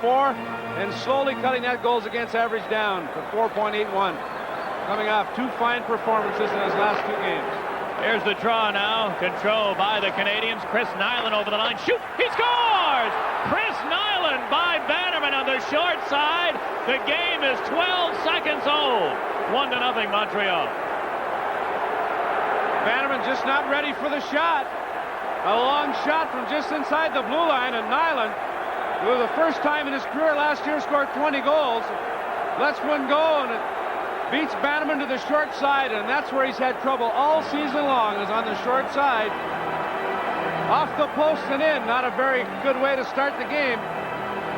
4 and slowly cutting that goals against average down to 4.81. Coming off 2 fine performances in his last 2 games. Here's the draw now, controlled by the Canadiens. Chris Nyland over the line, shoot, he scores! Chris Nyland by Bannerman on the short side. The game is 12 seconds old. 1-0 Montreal. Bannerman just not ready for the shot. A long shot from just inside the blue line, and Nyland, who the first time in his career last year scored 20 goals, lets one go, and it beats Bannerman to the short side, and that's where he's had trouble all season long, is on the short side. Off the post and in, not a very good way to start the game.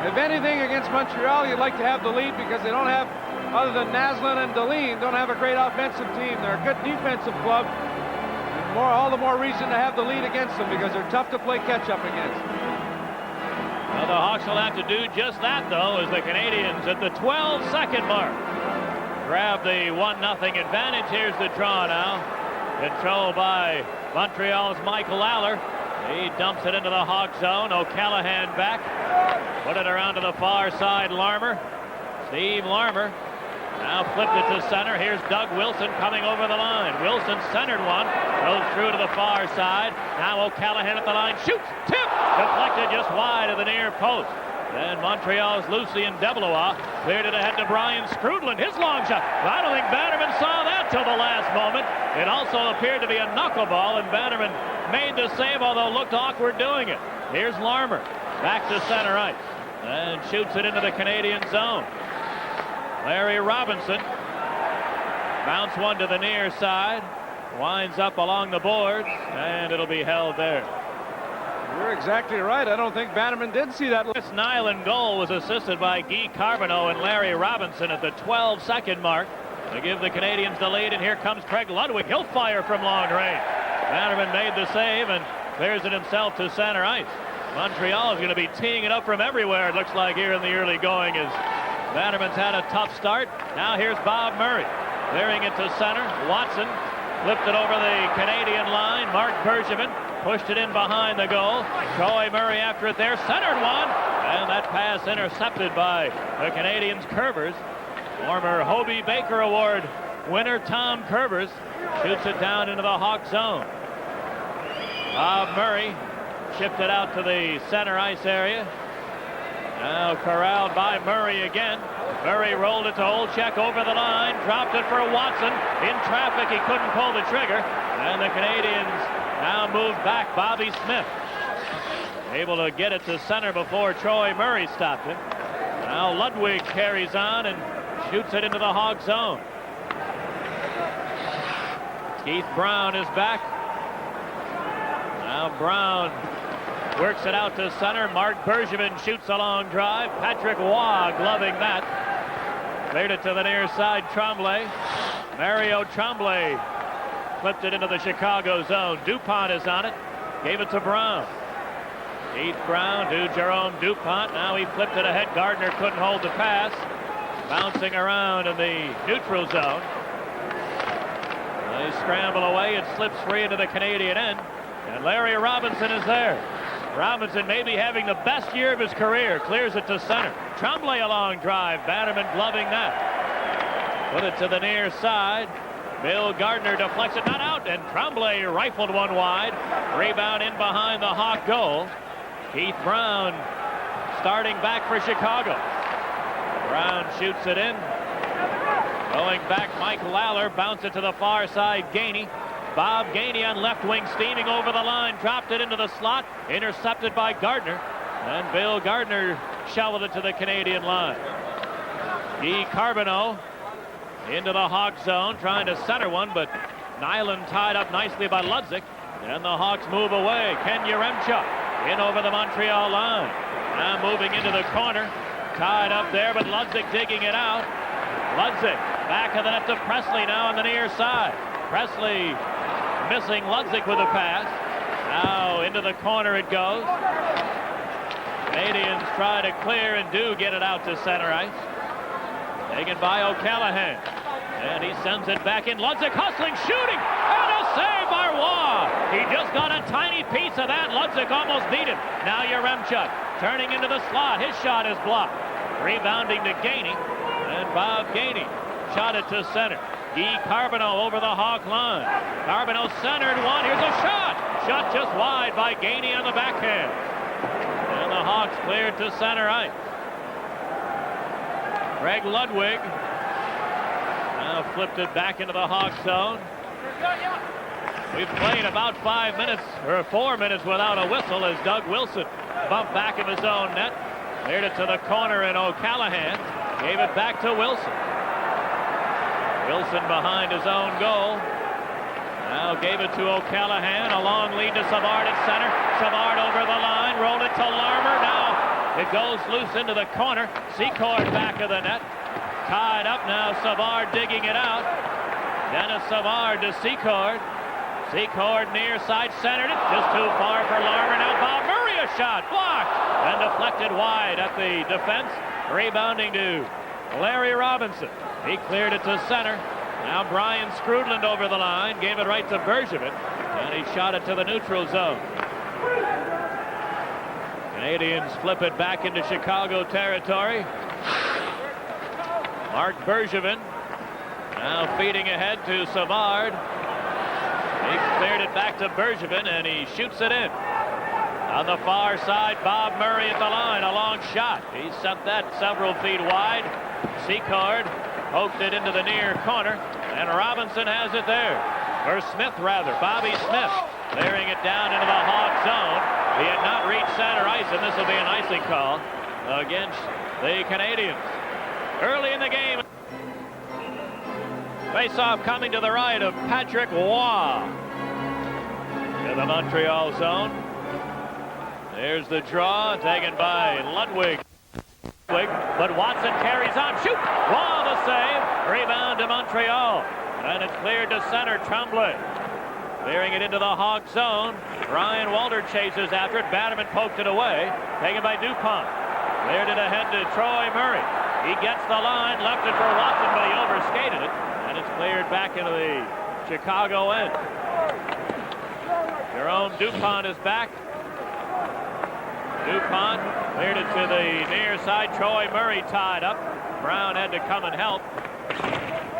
If anything, against Montreal, you'd like to have the lead because they don't have, other than Naslund and Deline, don't have a great offensive team. They're a good defensive club. And all the more reason to have the lead against them because they're tough to play catch-up against. Well, the Hawks will have to do just that, though, as the Canadiens at the 12-second mark grab the 1-0 advantage. Here's the draw now. Controlled by Montreal's Michael Aller. He dumps it into the Hawk zone. O'Callaghan back. Put it around to the far side. Larmer. Steve Larmer. Now flipped it to center. Here's Doug Wilson coming over the line. Wilson centered one. Goes through to the far side. Now O'Callaghan at the line. Shoots. Tip. Deflected just wide of the near post. Then Montreal's Lucien Deblois cleared it ahead to Brian Skrudland. His long shot. I don't think Bannerman saw that till the last moment. It also appeared to be a knuckleball, and Bannerman made the save, although looked awkward doing it. Here's Larmer. Back to center ice. And shoots it into the Canadian zone. Larry Robinson. Bounce one to the near side. Winds up along the boards, and it'll be held there. You're exactly right. I don't think Bannerman did see that. This Nyland goal was assisted by Guy Carbonneau and Larry Robinson at the 12-second mark to give the Canadiens the lead, and here comes Craig Ludwig. He'll fire from long range. Bannerman made the save and clears it himself to center ice. Montreal is going to be teeing it up from everywhere, it looks like, here in the early going, as Bannerman's had a tough start. Now here's Bob Murray clearing it to center. Watson flipped it over the Canadian line. Mark Bergevin pushed it in behind the goal. Troy Murray after it there, centered one, and that pass intercepted by the Canadiens' Curvers. Former Hobey Baker Award winner Tom Curvers shoots it down into the Hawk zone. Bob Murray shipped it out to the center ice area. Now corralled by Murray again. Murray rolled it to Olczyk over the line, dropped it for Watson. In traffic, he couldn't pull the trigger, and the Canadiens now moved back. Bobby Smith able to get it to center before Troy Murray stopped it. Now Ludwig carries on and shoots it into the Hawk zone. Keith Brown is back. Now Brown works it out to center. Mark Bergevin shoots a long drive. Patrick Waugh gloving that. Cleared it to the near side. Tremblay. Mario Tremblay flipped it into the Chicago zone. DuPont is on it. Gave it to Brown. Keith Brown to Jerome DuPont. Now he flipped it ahead. Gardner couldn't hold the pass. Bouncing around in the neutral zone. They scramble away. It slips free into the Canadian end. And Larry Robinson is there. Robinson maybe having the best year of his career. Clears it to center. Tremblay a long drive. Bannerman gloving that. Put it to the near side. Bill Gardner deflects it, not out, and Tremblay rifled one wide. Rebound in behind the Hawk goal. Keith Brown starting back for Chicago. Brown shoots it in. Going back, Mike Lawler bounced it to the far side. Gainey. Bob Gainey on left wing, steaming over the line, dropped it into the slot, intercepted by Gardner, and Bill Gardner shoveled it to the Canadian line. Guy Carbonneau into the Hawk zone, trying to center one, but Nyland tied up nicely by Ludzik, and the Hawks move away. Ken Yaremchuk in over the Montreal line. Now moving into the corner, tied up there, but Ludzik digging it out. Ludzik back of the net to Presley now on the near side. Presley missing Ludzik with a pass. Now into the corner it goes. Canadians try to clear and do get it out to center ice. Taken by O'Callaghan. And he sends it back in. Ludzik hustling, shooting, and a save by Waugh. He just got a tiny piece of that. Ludzik almost beat him. Now Yaremchuk turning into the slot. His shot is blocked. Rebounding to Gainey, and Bob Gainey shot it to center. Guy Carbonneau over the Hawk line. Carbonneau centered one. Here's a shot. Shot just wide by Gainey on the backhand. And the Hawks cleared to center ice. Greg Ludwig now flipped it back into the Hawk zone. We've played about 5 minutes, or 4 minutes without a whistle as Doug Wilson bumped back of his own net. Cleared it to the corner, and O'Callaghan gave it back to Wilson. Wilson behind his own goal. Now gave it to O'Callaghan. A long lead to Savard at center. Savard over the line. Rolled it to Larmer. Now it goes loose into the corner. Secord back of the net. Tied up now. Savard digging it out. Dennis Savard to Secord. Secord near side centered it. Just too far for Larmer. Now Bob Murray a shot. Blocked. And deflected wide at the defense. Rebounding to Larry Robinson. He cleared it to center. Now Brian Skrudland over the line. Gave it right to Bergevin. And he shot it to the neutral zone. Canadiens flip it back into Chicago territory. Mark Bergevin now feeding ahead to Savard. He cleared it back to Bergevin, and he shoots it in. On the far side, Bob Murray at the line. A long shot. He sent that several feet wide. Secord poked it into the near corner, and Robinson has it there. Or Smith, rather. Bobby Smith clearing it down into the Hawk zone. He had not reached center ice, and this will be an icing call against the Canadiens. Early in the game. Face-off coming to the right of Patrick Roy in the Montreal zone. There's the draw taken by Ludwig. But Watson carries on. Shoot! Roy the save. Rebound to Montreal. And it's cleared to center. Tremblay clearing it into the Hawk zone. Ryan Walter chases after it. Bannerman poked it away. Taken by DuPont. Cleared it ahead to Troy Murray. He gets the line. Left it for Watson, but he overskated it. And it's cleared back into the Chicago end. Jerome DuPont is back. DuPont cleared it to the near side. Troy Murray tied up. Brown had to come and help.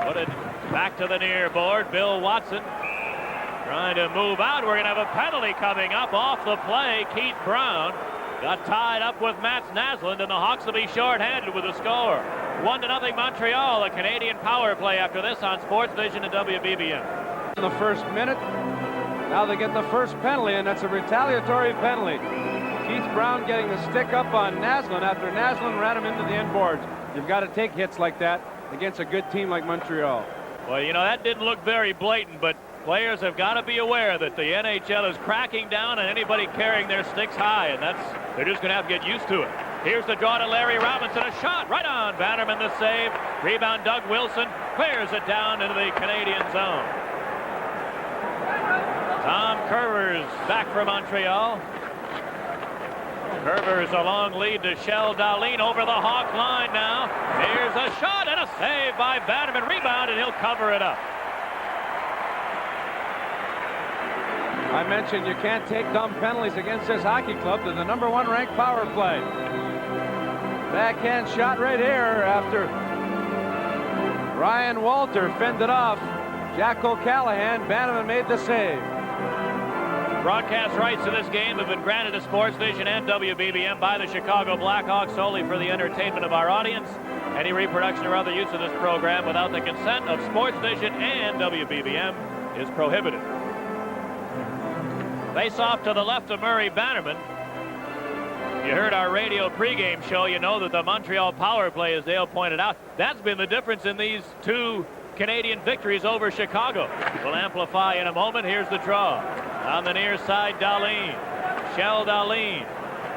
Put it back to the near board. Bill Watson trying to move out. We're going to have a penalty coming up off the play. Keith Brown got tied up with Mats Naslund, and the Hawks will be shorthanded with a score. 1-0 Montreal. A Canadian power play after this on Sports Vision and WBBM. In the first minute, now they get the first penalty, and that's a retaliatory penalty. Keith Brown getting the stick up on Naslund after Naslund ran him into the end boards. You've got to take hits like that against a good team like Montreal. Well, you know, that didn't look very blatant, but players have got to be aware that the NHL is cracking down on anybody carrying their sticks high, and they're just going to have to get used to it. Here's the draw to Larry Robinson. A shot right on. Bannerman the save. Rebound Doug Wilson. Clears it down into the Canadian zone. Tom Curvers back for Montreal. Curvers a long lead to Shell Dahlin over the Hawk line now. Here's a shot and a save by Bannerman. Rebound, and he'll cover it up. I mentioned you can't take dumb penalties against this hockey club. They're the #1 ranked power play. Backhand shot right here after Ryan Walter fended off Jack O'Callaghan. Bannerman made the save. Broadcast rights to this game have been granted to Sports Vision and WBBM by the Chicago Blackhawks solely for the entertainment of our audience. Any reproduction or other use of this program without the consent of Sports Vision and WBBM is prohibited. Face off to the left of Murray Bannerman. You heard our radio pregame show. You know that the Montreal power play, as Dale pointed out, that's been the difference in these two Canadian victories over Chicago. We'll amplify in a moment. Here's the draw. On the near side, Dahlin. Shell Dahlin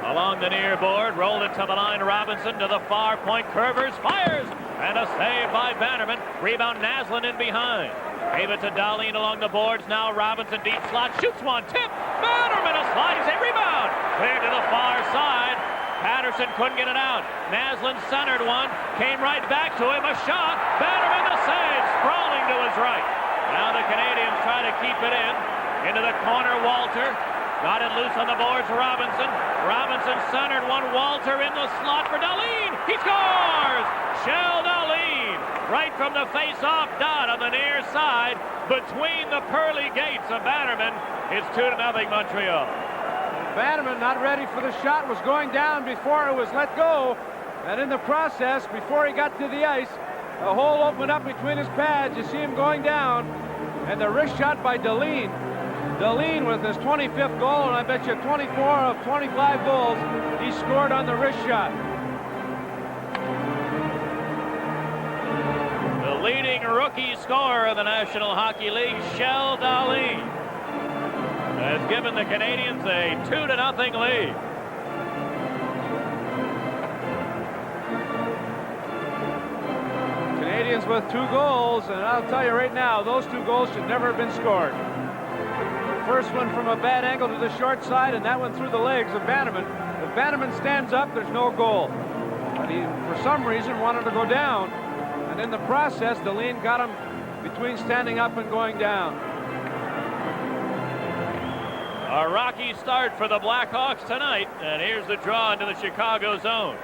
along the near board. Rolled it to the line. Robinson to the far point. Curvers fires. And a save by Bannerman. Rebound Naslund in behind. Gave it to Dahlin along the boards. Now Robinson deep slot. Shoots one. Tip. Bannerman a sliding save. Rebound. Clear to the far side. Patterson couldn't get it out. Naslund centered one. Came right back to him. A shot. Bannerman the save. Sprawling to his right. Now the Canadiens try to keep it in. Into the corner, Walter. Got it loose on the boards. Robinson. Robinson centered one. Walter in the slot for Dahlin. He scores! Shell Dahlin right from the face-off dot on the near side between the pearly gates of Bannerman. It's 2-0 Montreal. Bannerman, not ready for the shot, was going down before it was let go. And in the process, before he got to the ice, a hole opened up between his pads. You see him going down. And the wrist shot by Dahlin. Dahlin with his 25th goal, and I bet you 24 of 25 goals he scored on the wrist shot. The leading rookie scorer of the National Hockey League, Shell Dahlin, has given the Canadiens a 2-0 lead. Canadiens with 2 goals, and I'll tell you right now, those 2 goals should never have been scored. First one from a bad angle to the short side, and that one through the legs of Bannerman. If Bannerman stands up, there's no goal. But he, for some reason, wanted to go down. And in the process, Dahlin got him between standing up and going down. A rocky start for the Blackhawks tonight, and here's the draw into the Chicago zone.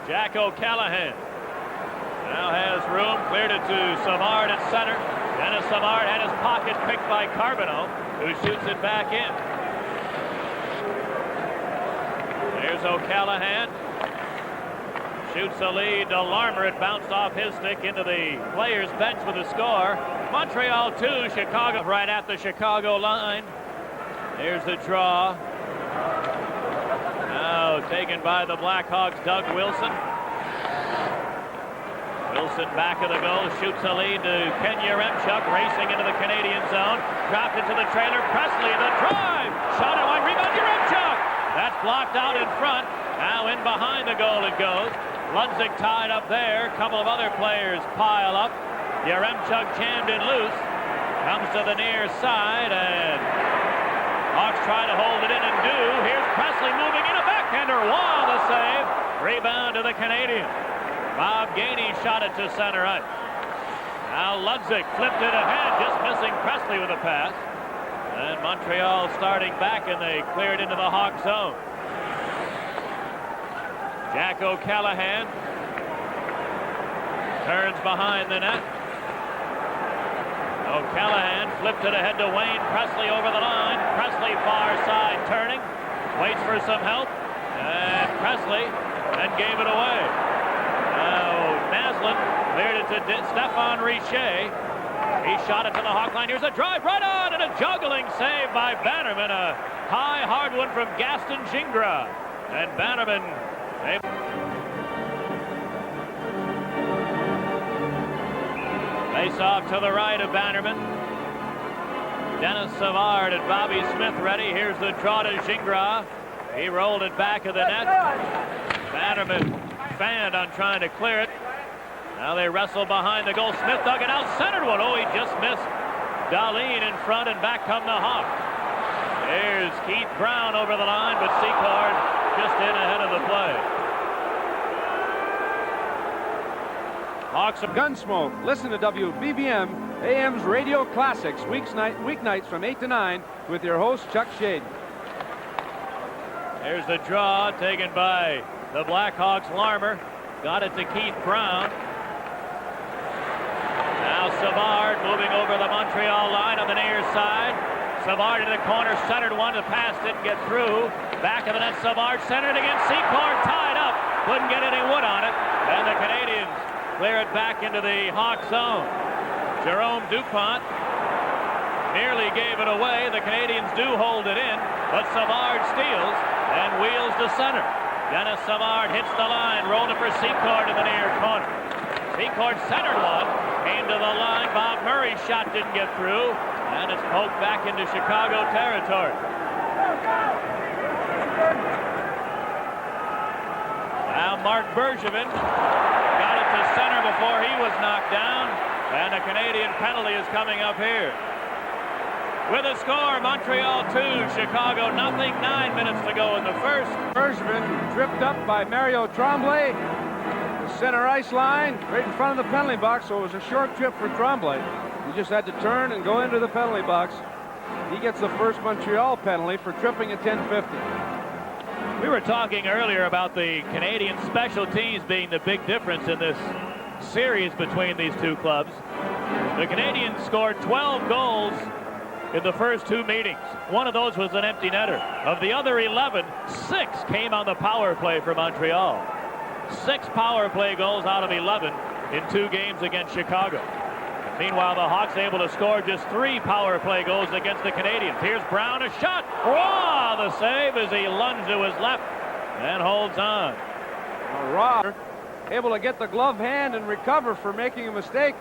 Jack O'Callahan now has room, cleared it to Savard at center. Dennis Savard had his pocket picked by Carbonneau, who shoots it back in. There's O'Callahan. Shoots a lead to Larmer. It bounced off his stick into the players' bench with a score. Montreal 2, Chicago right at the Chicago line. There's the draw. Now taken by the Blackhawks, Doug Wilson. Wilson back of the goal, shoots a lead to Ken Yaremchuk, racing into the Canadian zone. Dropped into the trailer. Presley, the drive. Shot it wide, rebound, Yaremchuk. That's blocked out in front. Now in behind the goal it goes. Ludzik tied up there. A couple of other players pile up. Yaremchuk jammed it loose. Comes to the near side, and Hawks try to hold it in and do. Here's Presley moving in, a backhander. Wow, the save. Rebound to the Canadiens. Bob Gainey shot it to center ice. Now Ludzik flipped it ahead, just missing Presley with a pass. And Montreal starting back, and they cleared into the Hawk zone. Jack O'Callahan turns behind the net. O'Callahan flipped it ahead to Wayne Presley over the line. Presley far side turning, waits for some help, and Presley then gave it away. Now Naslund cleared it to Stéphane Richer. He shot it to the Hawk line. Here's a drive right on, and a juggling save by Bannerman. A high, hard one from Gaston Gingras. And Bannerman. Face off to the right of Bannerman. Dennis Savard and Bobby Smith ready. Here's the draw to Gingras. He rolled it back of the net. Bannerman fanned on trying to clear it. Now they wrestle behind the goal. Smith dug it out, centered one. Oh, he just missed Dahlin in front, and back come the Hawks. There's Keith Brown over the line, but Secord just in ahead of the play. Hawks of Gunsmoke. Listen to WBBM AM's Radio Classics weeknights from 8 to 9 with your host Chuck Shaden. There's the draw taken by the Blackhawks. Larmer got it to Keith Brown. Now Savard moving over the Montreal line on the near side. Savard in the corner, centered one. The pass didn't get through. Back of the net, Savard centered again. Secord tied up. Couldn't get any wood on it. And the Canadiens clear it back into the Hawk zone. Jerome Dupont nearly gave it away. The Canadiens do hold it in, but Savard steals and wheels to center. Dennis Savard hits the line, rolled it for Secord in the near corner. Secord centered one, came to the line. Bob Murray's shot didn't get through, and it's poked back into Chicago territory. Now Mark Bergevin got it to center before he was knocked down, and a Canadian penalty is coming up here. With a score, Montreal 2, Chicago nothing. 9 minutes to go in the first. Bergevin tripped up by Mario Tremblay. The center ice line, right in front of the penalty box, so it was a short trip for Tremblay. He just had to turn and go into the penalty box. He gets the first Montreal penalty for tripping at 10:50. We were talking earlier about the Canadian special teams being the big difference in this series between these two clubs. The Canadiens scored 12 goals in the first two meetings. One of those was an empty netter. Of the other 11, 6 came on the power play for Montreal. 6 power play goals out of 11 in 2 games against Chicago. Meanwhile, the Hawks able to score just 3 power play goals against the Canadiens. Here's Brown, a shot. Raw, the save as he lunged to his left and holds on. Raw able to get the glove hand and recover for making a mistake.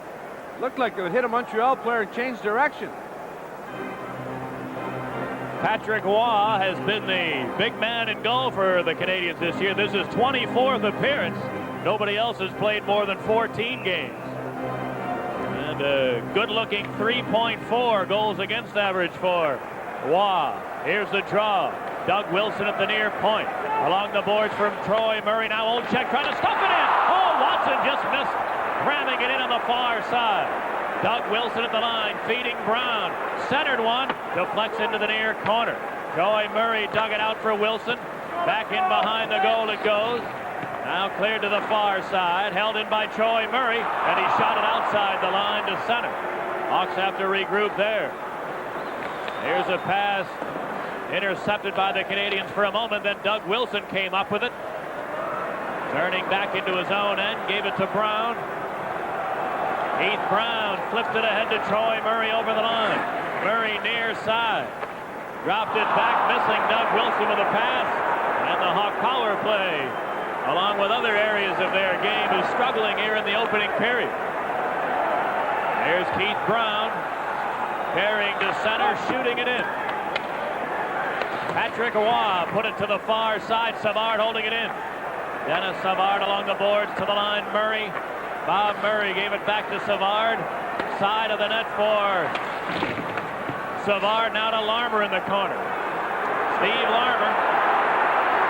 Looked like it would hit a Montreal player and change direction. Patrick Roy has been the big man in goal for the Canadiens this year. This is 24th appearance. Nobody else has played more than 14 games. And a good-looking 3.4 goals against average for Roy. Here's the draw. Doug Wilson at the near point. Along the boards from Troy Murray. Now Olczyk trying to stuff it in. Oh, Watson just missed, ramming it in on the far side. Doug Wilson at the line, feeding Brown. Centered one, deflects into the near corner. Troy Murray dug it out for Wilson. Back in behind the goal it goes. Now cleared to the far side, held in by Troy Murray, and he shot it outside the line to center. Hawks have to regroup there. Here's a pass intercepted by the Canadiens for a moment, then Doug Wilson came up with it. Turning back into his own end, gave it to Brown. Heath Brown flipped it ahead to Troy Murray over the line. Murray near side. Dropped it back, missing Doug Wilson with a pass. And the Hawk power play, along with other areas of their game, is struggling here in the opening period. There's Keith Brown carrying to center, shooting it in. Patrick Roy put it to the far side. Savard holding it in. Dennis Savard along the boards to the line. Murray. Bob Murray gave it back to Savard. Side of the net for Savard. Now to Larmer in the corner. Steve Larmer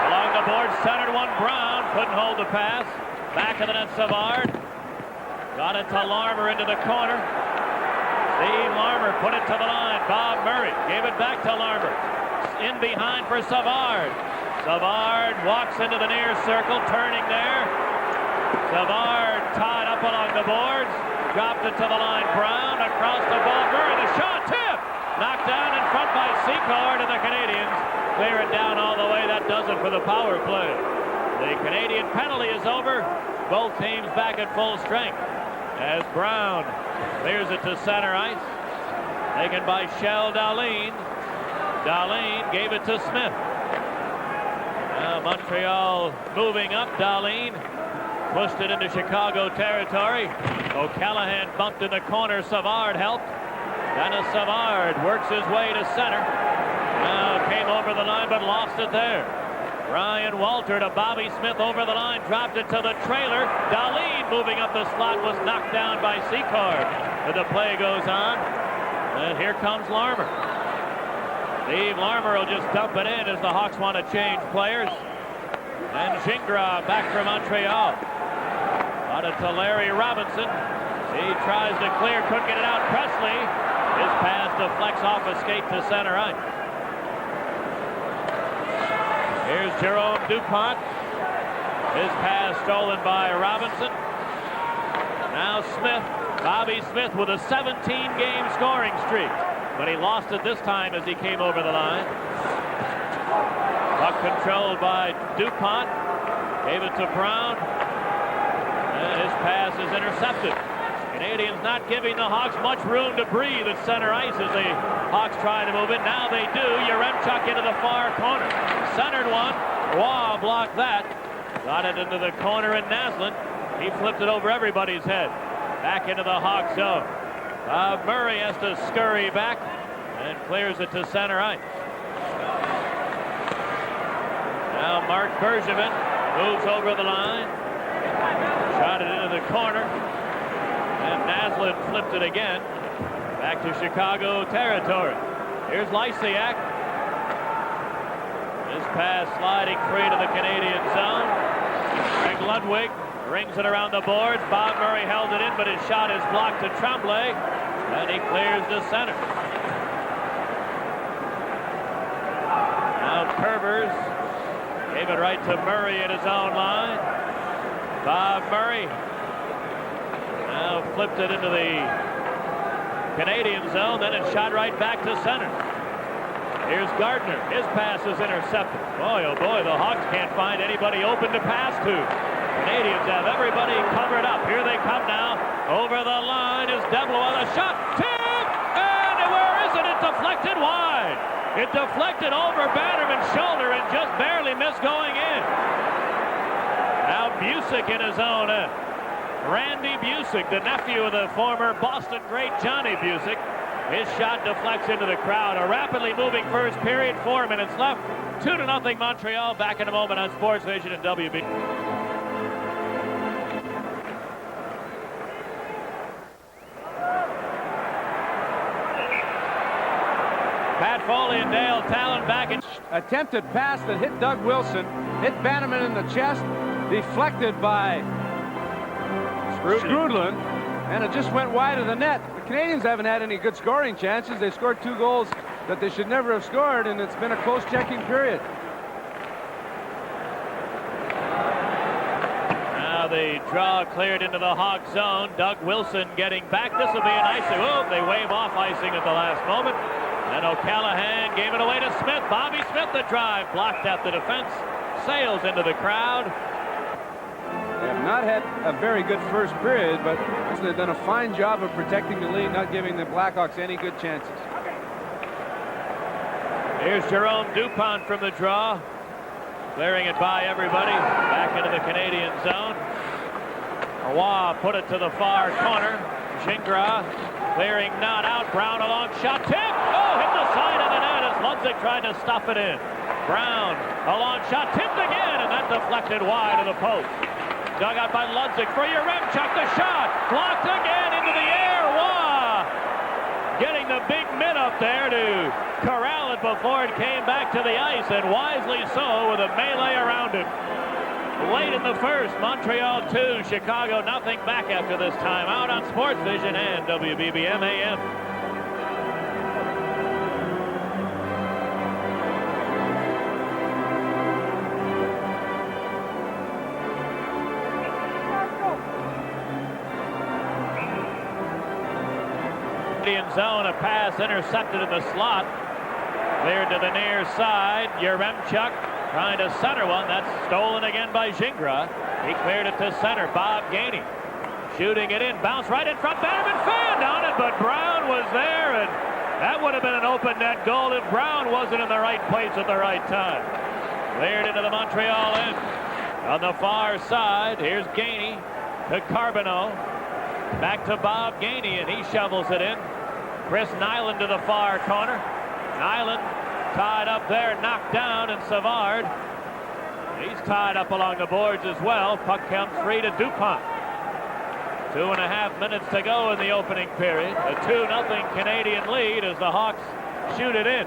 along the boards, centered one. Brown couldn't hold the pass. Back of the net, Savard. Got it to Larmer into the corner. Steve Larmer put it to the line. Bob Murray gave it back to Larmer. In behind for Savard. Savard walks into the near circle, turning there. Savard tied up along the boards. Dropped it to the line. Brown across the ball. Murray, the shot, tip! Knocked down in front by Secord, and the Canadiens clear it down all the way. That does it for the power play. The Canadian penalty is over. Both teams back at full strength. As Brown clears it to center ice. Taken by Shell Dahlin. Dahlin gave it to Smith. Now Montreal moving up. Dahlin pushed it into Chicago territory. O'Callahan bumped in the corner. Savard helped. Dennis Savard works his way to center. Now came over the line but lost it there. Ryan Walter to Bobby Smith over the line. Dropped it to the trailer. Dahlin moving up the slot was knocked down by Secord. But the play goes on. And here comes Larmer. Steve Larmer will just dump it in as the Hawks want to change players. And Gingras back for Montreal. Got it to Larry Robinson. He tries to clear, couldn't get it out. Presley, his pass deflects off a skate to center ice. Here's Jerome Dupont. His pass stolen by Robinson. Now Smith, Bobby Smith with a 17-game scoring streak. But he lost it this time as he came over the line. Puck controlled by Dupont. Gave it to Brown. And his pass is intercepted. Canadiens not giving the Hawks much room to breathe at center ice as the Hawks try to move in. Now they do. Yaremchuk into the far corner. Centered one. Roy blocked that. Got it into the corner in Naslund. He flipped it over everybody's head. Back into the Hawk zone. Murray has to scurry back and clears it to center ice. Now Mark Bergevin moves over the line. Shot it into the corner. And Naslund flipped it again. Back to Chicago territory. Here's Lysiak. His pass sliding free to the Canadian zone. Greg Ludwig rings it around the boards. Bob Murray held it in, but his shot is blocked to Tremblay. And he clears the center. curvers. Gave it right to Murray at his own line. Bob Murray now flipped it into the Canadian zone. Then it's shot right back to center. Here's Gardner. His pass is intercepted. Boy, oh boy, the Hawks can't find anybody open to pass to. Canadians have everybody covered up. Here they come now. Over the line is Deblois. The shot. Tip! And where is it? It deflected wide. It deflected over Bannerman's shoulder and just barely missed going in. Now Busick in his own end. Randy Busick, the nephew of the former Boston great Johnny Busick. His shot deflects into the crowd. A rapidly moving first period. 4 minutes left. 2-0 Montreal. Back in a moment on Sports Vision and WB. Pat Foley and Dale Talon back in. Attempted pass that hit Doug Wilson, hit Bannerman in the chest, deflected by Skrudland, and it just went wide of the net. The Canadians haven't had any good scoring chances. They scored 2 goals that they should never have scored, and it's been a close checking period. Now the draw cleared into the Hawk zone. Doug Wilson getting back. This will be an icing. Oh, they wave off icing at the last moment. And O'Callaghan gave it away to Smith. Bobby Smith, the drive, blocked at the defense, sails into the crowd. They have not had a very good first period, but they've done a fine job of protecting the lead, not giving the Blackhawks any good chances. Here's Jerome Dupont from the draw, clearing it by everybody, back into the Canadian zone. Awa put it to the far corner. Gingras clearing, not out. Brown, a long shot, tip. Oh, hit the side of the net as Ludzik tried to stuff it in. Brown, a long shot, tipped again, and that deflected wide of the post. Dug out by Ludzik for Yaremchuk. The shot blocked again into the air. Wah! Getting the big mitt up there to corral it before it came back to the ice, and wisely so with a melee around it. Late in the first, Montreal 2, Chicago nothing. Back after this timeout on Sports Vision and WBBM AM. Canadian zone, a pass intercepted in the slot. Cleared to the near side. Yaremchuk trying to center one. That's stolen again by Gingras. He cleared it to center. Bob Gainey shooting it in. Bounce right in front. Bannerman fanned on it, but Brown was there, and that would have been an open net goal if Brown wasn't in the right place at the right time. Cleared into the Montreal end. On the far side, here's Gainey to Carbonneau. Back to Bob Gainey, and he shovels it in. Chris Nyland to the far corner. Nyland tied up there, knocked down, and Savard, he's tied up along the boards as well. Puck comes free to Dupont. 2.5 minutes to go in the opening period. A 2-0 Canadian lead as the Hawks shoot it in.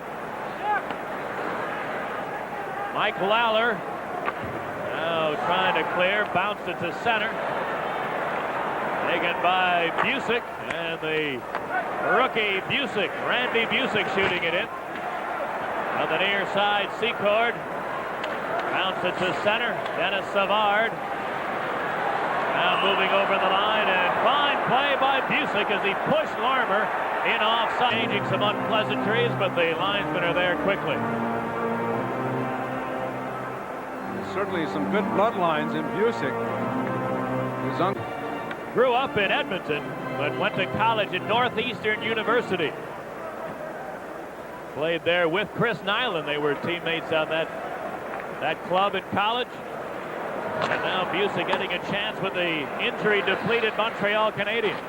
Mike Lawler now trying to clear, bounced it to center. Taken by Busick, and the rookie Busick, Randy Busick, shooting it in. On the near side, Secord bounced it to center. Dennis Savard now moving over the line, and fine play by Busick as he pushed Larmer in offside. Changing some unpleasantries, but the linesmen are there quickly. Certainly some good bloodlines in Busick. Grew up in Edmonton, but went to college at Northeastern University. Played there with Chris Nyland. They were teammates on that club in college. And now Busick getting a chance with the injury-depleted Montreal Canadiens.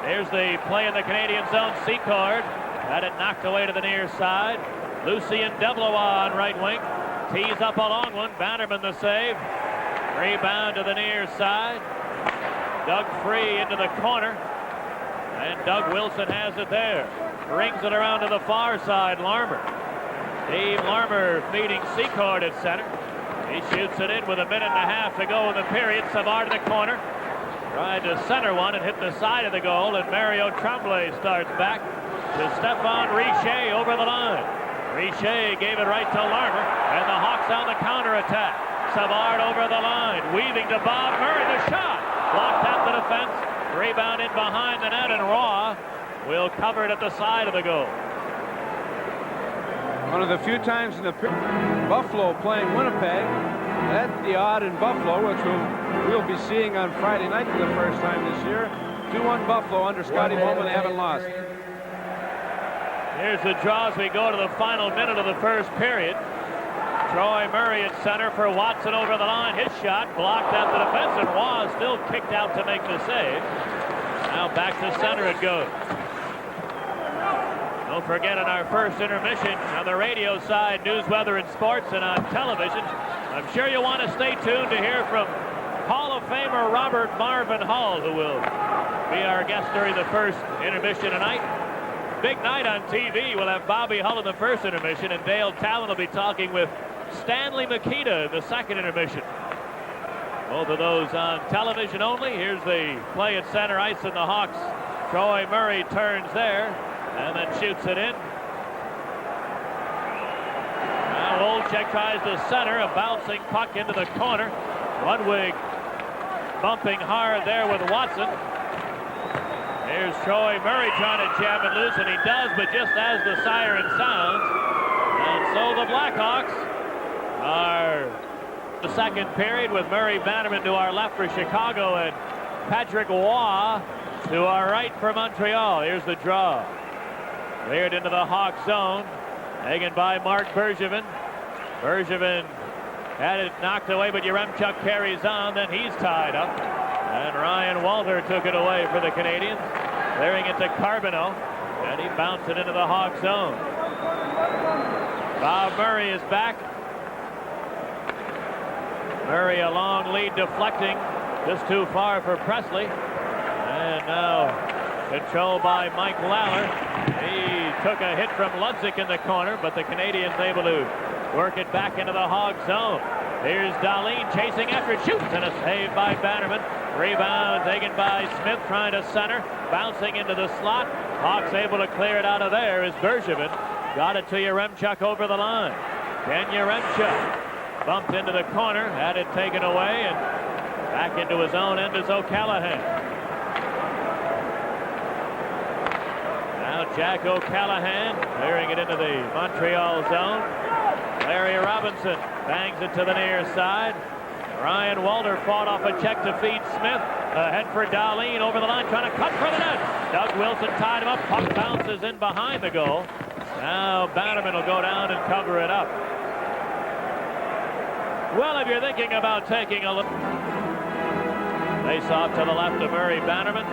There's the play in the Canadian zone. Secord had it knocked away to the near side. Lucien Deblois on right wing. Tees up a long one. Bannerman the save. Rebound to the near side. Dug free into the corner. And Doug Wilson has it there. Rings it around to the far side. Larmer. Dave Larmer feeding Secord at center. He shoots it in with 1.5 minutes to go in the period. Savard in the corner. Tried to center one and hit the side of the goal. And Mario Tremblay starts back to Stéphane Richer over the line. Richer gave it right to Larmer, and the Hawks on the counterattack. Savard over the line, weaving to Bob Murray. The shot blocked at the defense. Rebound in behind the net, and Raw will cover it at the side of the goal. One of the few times in the Buffalo playing Winnipeg, at the odd in Buffalo, which we'll be seeing on Friday night for the first time this year. 2-1 Buffalo under Scotty Bowman. They haven't lost. Here's the draw as we go to the final minute of the first period. Troy Murray at center for Watson over the line. His shot blocked at the defense, and Waugh still kicked out to make the save. Now back to center it goes. Don't forget, on our first intermission on the radio side, news, weather, and sports, and on television, I'm sure you want to stay tuned to hear from Hall of Famer Robert Marvin Hull, who will be our guest during the first intermission tonight. Big night on TV. We'll have Bobby Hull in the first intermission, and Dale Talon will be talking with Stanley Makita in the second intermission. Both of those on television only. Here's the play at center ice, and the Hawks. Troy Murray turns there and then shoots it in. Now Olczyk tries to center, a bouncing puck into the corner. Ludwig bumping hard there with Watson. Here's Troy Murray trying to jam it loose, and he does, but just as the siren sounds. And so the Blackhawks are the second period with Murray Bannerman to our left for Chicago and Patrick Waugh to our right for Montreal. Here's the draw. Cleared into the Hawk zone. Taken by Mark Bergevin. Bergevin had it knocked away, but Yaremchuk carries on. Then he's tied up. And Ryan Walter took it away for the Canadiens. Clearing it to Carbonneau. And he bounced it into the Hawk zone. Bob Murray is back. Murray a long lead, deflecting just too far for Presley. And now controlled by Mike Lawler. He took a hit from Ludzik in the corner, but the Canadiens able to work it back into the Hog zone. Here's Dahlin chasing after it, shoots, and a save by Bannerman. Rebound taken by Smith, trying to center, bouncing into the slot. Hawks able to clear it out of there as Bergevin got it to Yaremchuk over the line. Ken Yaremchuk bumped into the corner, had it taken away, and back into his own end is O'Callaghan. Now Jack O'Callaghan clearing it into the Montreal zone. Larry Robinson bangs it to the near side. Ryan Walter fought off a check to feed Smith. Ahead for Dahlin over the line, trying to cut for the net. Doug Wilson tied him up. Puck bounces in behind the goal. Now Bannerman will go down and cover it up. Well, if you're thinking about taking a look. Face off to the left of Murray Bannerman.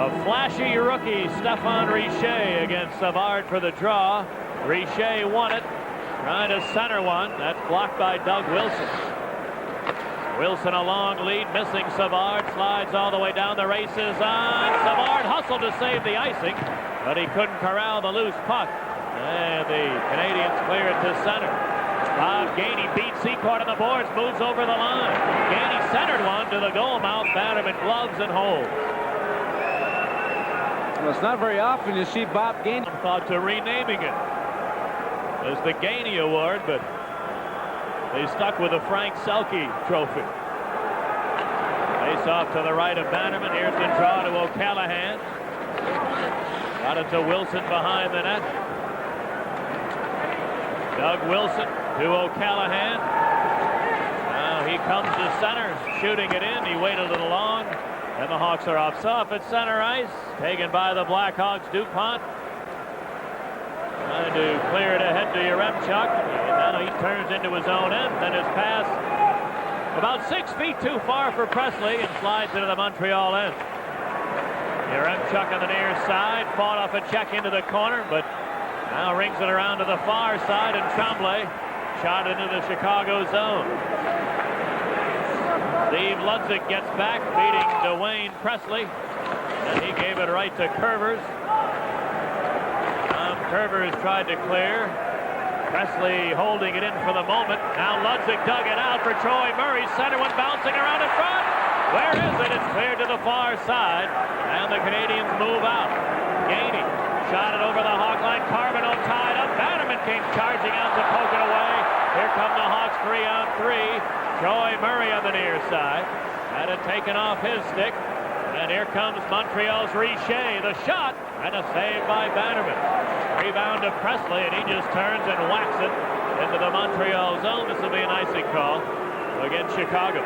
A flashy rookie, Stefan Richer against Savard for the draw. Richer won it. Trying to center one. That's blocked by Doug Wilson. Wilson a long lead, missing Savard. Slides all the way down. The race is on. Savard hustled to save the icing, but he couldn't corral the loose puck. And the Canadiens clear it to center. Bob Gainey beats Seacourt on the boards, moves over the line. Gainey centered one to the goal mouth. Bannerman gloves and holds. Well, it's not very often you see Bob Gainey. Thought to renaming it as the Gainey Award, but they stuck with the Frank Selke trophy. Face off to the right of Bannerman. Here's the draw to O'Callaghan. Got it to Wilson behind the net. Doug Wilson to O'Callaghan. Now he comes to center, shooting it in. He waited a little long, and the Hawks are off. So off at center ice, taken by the Blackhawks. DuPont trying to clear it ahead to Yaremchuk. And now he turns into his own end. Then his pass about 6 feet too far for Presley and slides into the Montreal end. Yaremchuk on the near side, fought off a check into the corner, but now rings it around to the far side, and Tremblay shot into the Chicago zone. Steve Ludzik gets back, beating Dwayne Presley, and he gave it right to Curvers. Curvers tried to clear. Presley holding it in for the moment. Now Ludzik dug it out for Troy Murray. Center one bouncing around in front. Where is it? It's cleared to the far side, and the Canadiens move out. Gainey shot it over the Hawk line. Carbonneau tied up. Bannerman came charging out to poke it away. Here come the Hawks 3-on-3. Troy Murray on the near side. Had it taken off his stick. And here comes Montreal's Richer. The shot and a save by Bannerman. Rebound to Presley, and he just turns and whacks it into the Montreal zone. This will be an icing call against Chicago.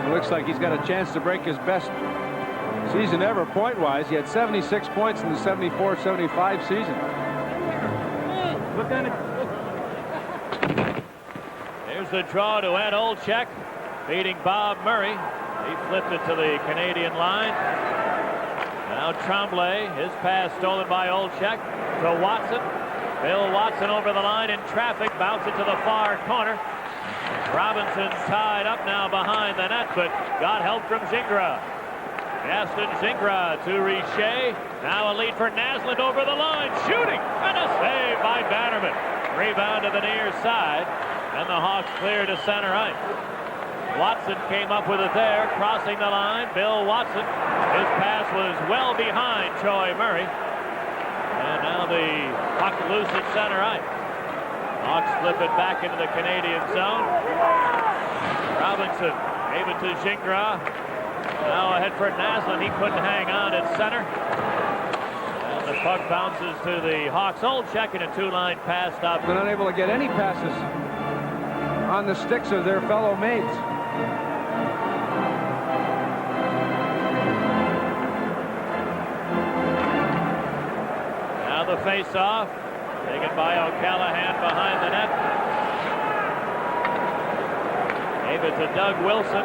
It looks like he's got a chance to break his best season ever point-wise. He had 76 points in the 74-75 season. Look at it. There's the draw to Ed Olczyk, beating Bob Murray. He flipped it to the Canadian line. Now Tremblay, his pass stolen by Olczyk to Watson. Bill Watson over the line in traffic, bounce it to the far corner. Robinson tied up now behind the net, but got help from Gingras. Gaston Gingras to Richer. Now a lead for Naslund over the line, shooting, and a save by Bannerman. Rebound to the near side, and the Hawks clear to center ice. Watson came up with it there, crossing the line. Bill Watson, his pass was well behind Troy Murray. And now the puck loose at center ice. Hawks flip it back into the Canadian zone. Robinson gave it to Gingras. Now ahead for Naslund. He couldn't hang on at center. And the puck bounces to the Hawks. Olczyk in a two-line pass stop. Been unable to get any passes on the sticks of their fellow mates. Now the face-off, taken by O'Callahan behind the net. Gave it to Doug Wilson.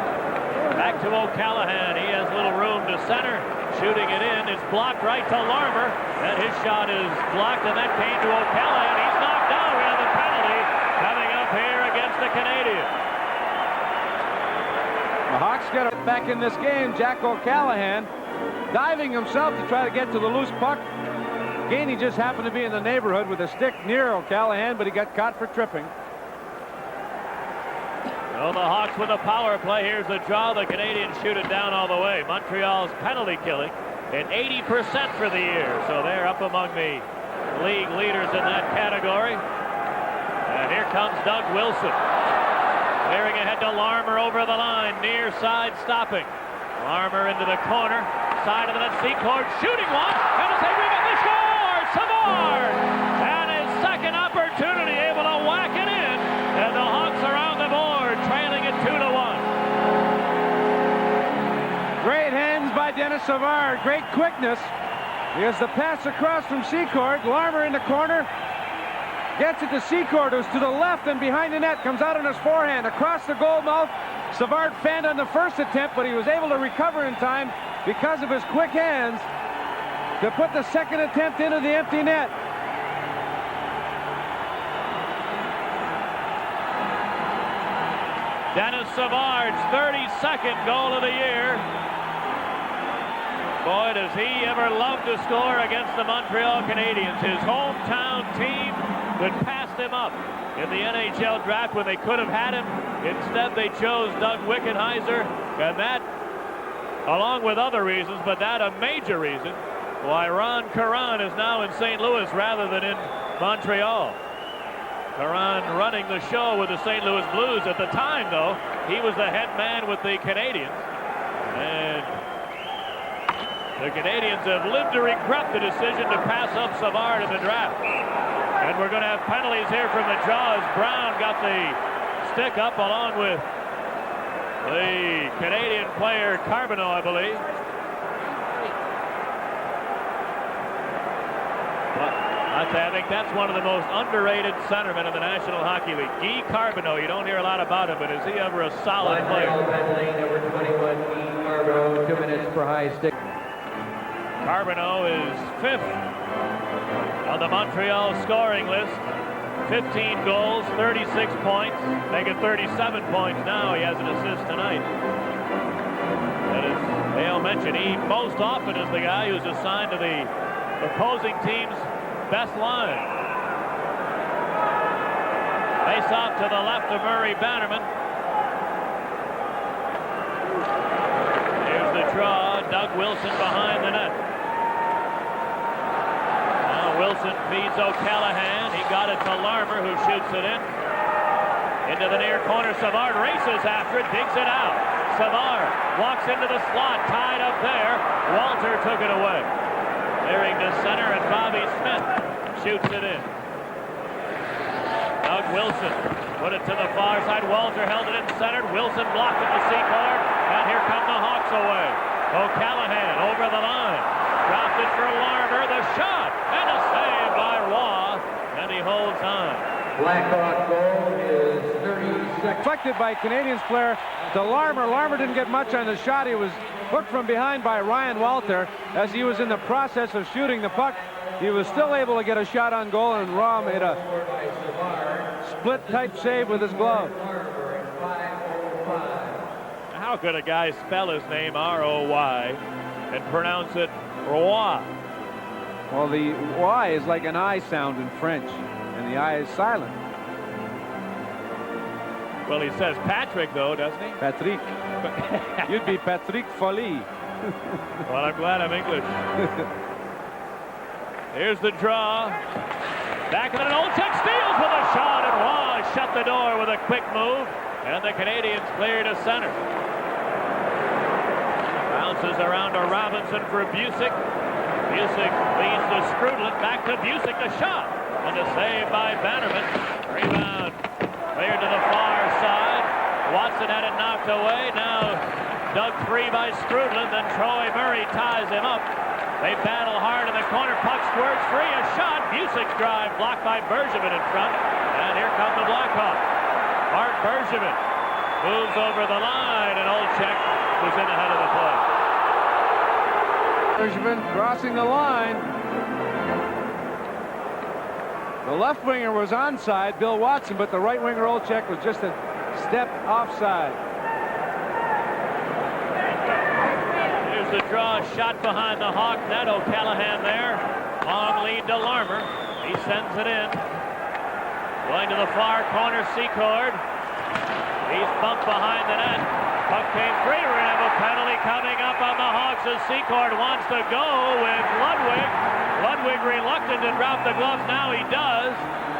Back to O'Callahan. He has little room to center. Shooting it in. It's blocked right to Larmer. And his shot is blocked, and that came to O'Callahan. He's knocked down. We have a penalty coming up here against the Canadiens. The Hawks get it back in this game. Jack O'Callahan diving himself to try to get to the loose puck. Gainey just happened to be in the neighborhood with a stick near O'Callahan, but he got caught for tripping. So the Hawks with a power play. Here's the draw. The Canadiens shoot it down all the way. Montreal's penalty killing at 80% for the year. So they're up among the league leaders in that category. And here comes Doug Wilson. Clearing ahead to Larmer over the line. Near side stopping. Larmer into the corner. Side of the net. Secord shooting one. And a save. They score! Savard! And his second opportunity, able to whack it in. And the Hawks are on the board, trailing it 2-1. Great hands by Dennis Savard. Great quickness. Here's the pass across from Secord. Larmer in the corner. Gets it to Secord, who's to the left and behind the net. Comes out on his forehand across the goal mouth. Savard fanned on the first attempt, but he was able to recover in time because of his quick hands to put the second attempt into the empty net. Dennis Savard's 32nd goal of the year. Boy, does he ever love to score against the Montreal Canadiens. His hometown team that passed him up in the NHL draft when they could have had him. Instead, they chose Doug Wickenheiser, and that, along with other reasons, but that a major reason why Ron Caron is now in St. Louis rather than in Montreal. Caron running the show with the St. Louis Blues. At the time, though, he was the head man with the Canadiens. And the Canadiens have lived to regret the decision to pass up Savard in the draft. And we're going to have penalties here from the jaws. Brown got the stick up along with the Canadian player Carbonneau, I believe. I think that's one of the most underrated centermen in the National Hockey League. Guy Carbonneau, you don't hear a lot about him, but is he ever a solid player? Number 21, Guy Carbonneau, 2 minutes per high stick. Carbonneau is 5th on the Montreal scoring list. 15 goals, 36 points, making 37 points now. He has an assist tonight. And as Dale mentioned, he most often is the guy who's assigned to the opposing team's best line. Face off to the left of Murray Bannerman. Here's the draw. Doug Wilson behind the net. Robinson feeds O'Callahan. He got it to Larmer, who shoots it in. Into the near corner, Savard races after it, digs it out. Savard walks into the slot, tied up there. Walter took it away. Clearing to center, and Bobby Smith shoots it in. Doug Wilson put it to the far side. Walter held it in center. Wilson blocked it to Secord, and here come the Hawks away. O'Callahan over the line. Dropped it for Larmer. The shot, and a save by Roy, and he holds on. Blackhawk goal is 36. Deflected by Canadiens player to Larmer. Larmer didn't get much on the shot. He was hooked from behind by Ryan Walter. As he was in the process of shooting the puck, he was still able to get a shot on goal, and Raw made a split-type save with his glove. How could a guy spell his name R-O-Y and pronounce it Roy? Well, the Y is like an I sound in French, and the I is silent. Well, he says Patrick, though, doesn't he? Patrick. You'd be Patrick Folly. Well, I'm glad I'm English. Here's the draw. Back in an Olczyk steals with a shot, and Roy shut the door with a quick move, and the Canadiens clear to center. Bounces around to Robinson for Busick. Busick leads to Strudlin. Back to Busick, the shot, and a save by Bannerman. Rebound cleared to the far side. Watson had it knocked away. Now dug free by Strudlin. Then Troy Murray ties him up. They battle hard in the corner. Puck squirts free. A shot. Busick's drive blocked by Bergevin in front. And here come the Blackhawks. Mark Bergevin moves over the line, and Olczyk was in ahead of the play. Bergevin crossing the line. The left winger was onside, Bill Watson, but the right winger Olczyk was just a step offside. Here's the draw, shot behind the Hawk net. O'Callahan there. Long lead to Larmer. He sends it in. Going to the far corner, Secord. He's bumped behind the net. Puck came free. We're going to have a penalty coming up on the Hawks as Secord wants to go with Ludwig. Ludwig reluctant to drop the gloves. Now he does,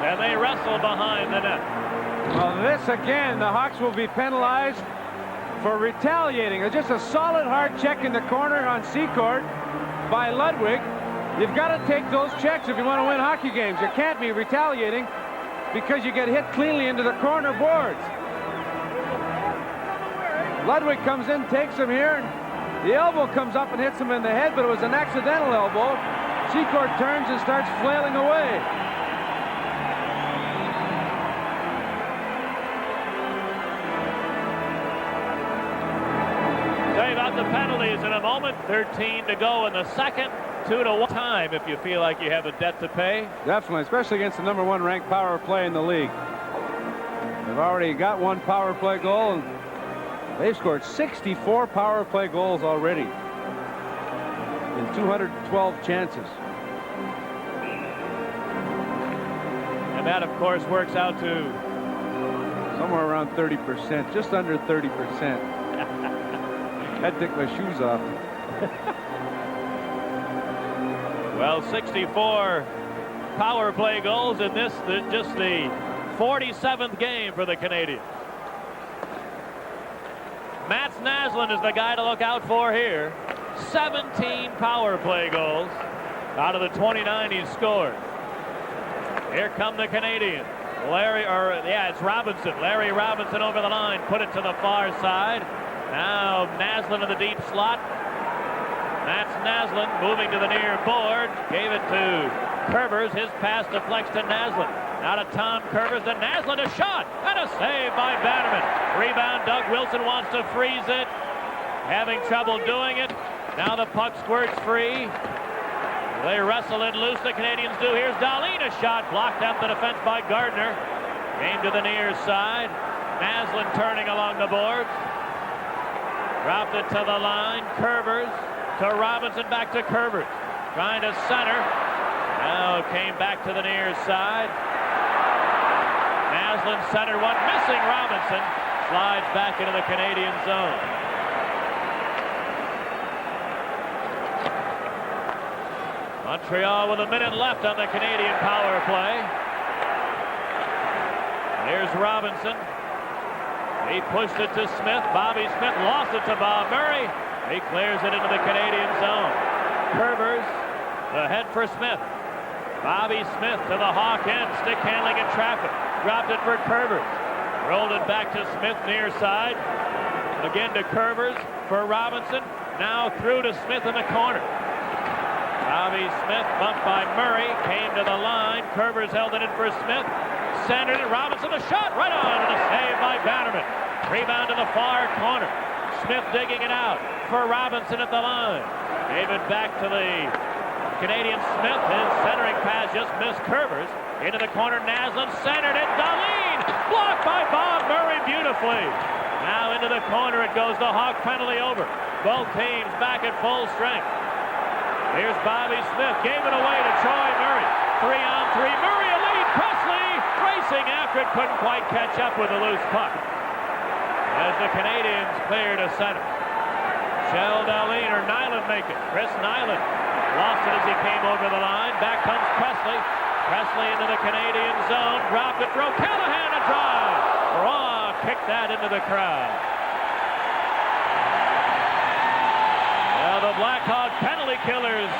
and they wrestle behind the net. Well, this again, the Hawks will be penalized for retaliating. It's just a solid hard check in the corner on Secord by Ludwig. You've got to take those checks if you want to win hockey games. You can't be retaliating because you get hit cleanly into the corner boards. Ludwig comes in, takes him here, and the elbow comes up and hits him in the head, but it was an accidental elbow. Secord turns and starts flailing away. Tell you about the penalties in a moment. 13 to go in the second. 2-1 time if you feel like you have a debt to pay. Definitely, especially against the #1 ranked power play in the league. They've already got one power play goal, and they've scored 64 power play goals already in 212 chances. And that, of course, works out to somewhere around 30%, just under 30%. I'd take my shoes off. Well, 64 power play goals in this, just the 47th game for the Canadiens. Mats Naslund is the guy to look out for here. 17 power play goals out of the 29 he's scored. Here come the Canadiens. It's Robinson. Larry Robinson over the line. Put it to the far side. Now Naslund in the deep slot. Mats Naslund moving to the near board. Gave it to Curvers. His pass deflects to Naslund. Now to Tom Curvers to Naslund. A shot and a save by Bannerman. Rebound. Doug Wilson wants to freeze it. Having trouble doing it. Now the puck squirts free. They wrestle it loose. The Canadiens do. Here's Dahlin. A shot blocked out the defense by Gardner. Came to the near side. Naslund turning along the boards. Dropped it to the line. Curvers to Robinson. Back to Curvers. Trying to center. Now came back to the near side. Naslund center one. Missing Robinson. Slides back into the Canadian zone. Montreal with a minute left on the Canadian power play. Here's Robinson. He pushed it to Smith. Bobby Smith lost it to Bob Murray. He clears it into the Canadian zone. Curvers ahead for Smith. Bobby Smith to the Hawk end. Stick handling in traffic. Dropped it for Curvers. Rolled it back to Smith near side. Again to Curvers for Robinson. Now through to Smith in the corner. Bobby Smith bumped by Murray. Came to the line. Curvers held it in for Smith. Centered it. Robinson, a shot right on, and a save by Bannerman. Rebound to the far corner. Smith digging it out for Robinson at the line. Gave it back to the Canadian Smith. His centering pass just missed Curvers. Into the corner, Naslund centered it. Dahlin blocked by Bob Murray beautifully. Now into the corner it goes. The Hawk penalty over. Both teams back at full strength. Here's Bobby Smith. Gave it away to Troy Murray. 3-on-3. Murray a lead. Presley racing after it. Couldn't quite catch up with the loose puck. As the Canadians clear to center. Shell Dahlin or Nyland make it. Chris Nyland lost it as he came over the line. Back comes Presley. Presley into the Canadian zone. Dropped it for O'Callaghan. A drive. Raw kicked that into the crowd. Now the Blackhawk penalty killers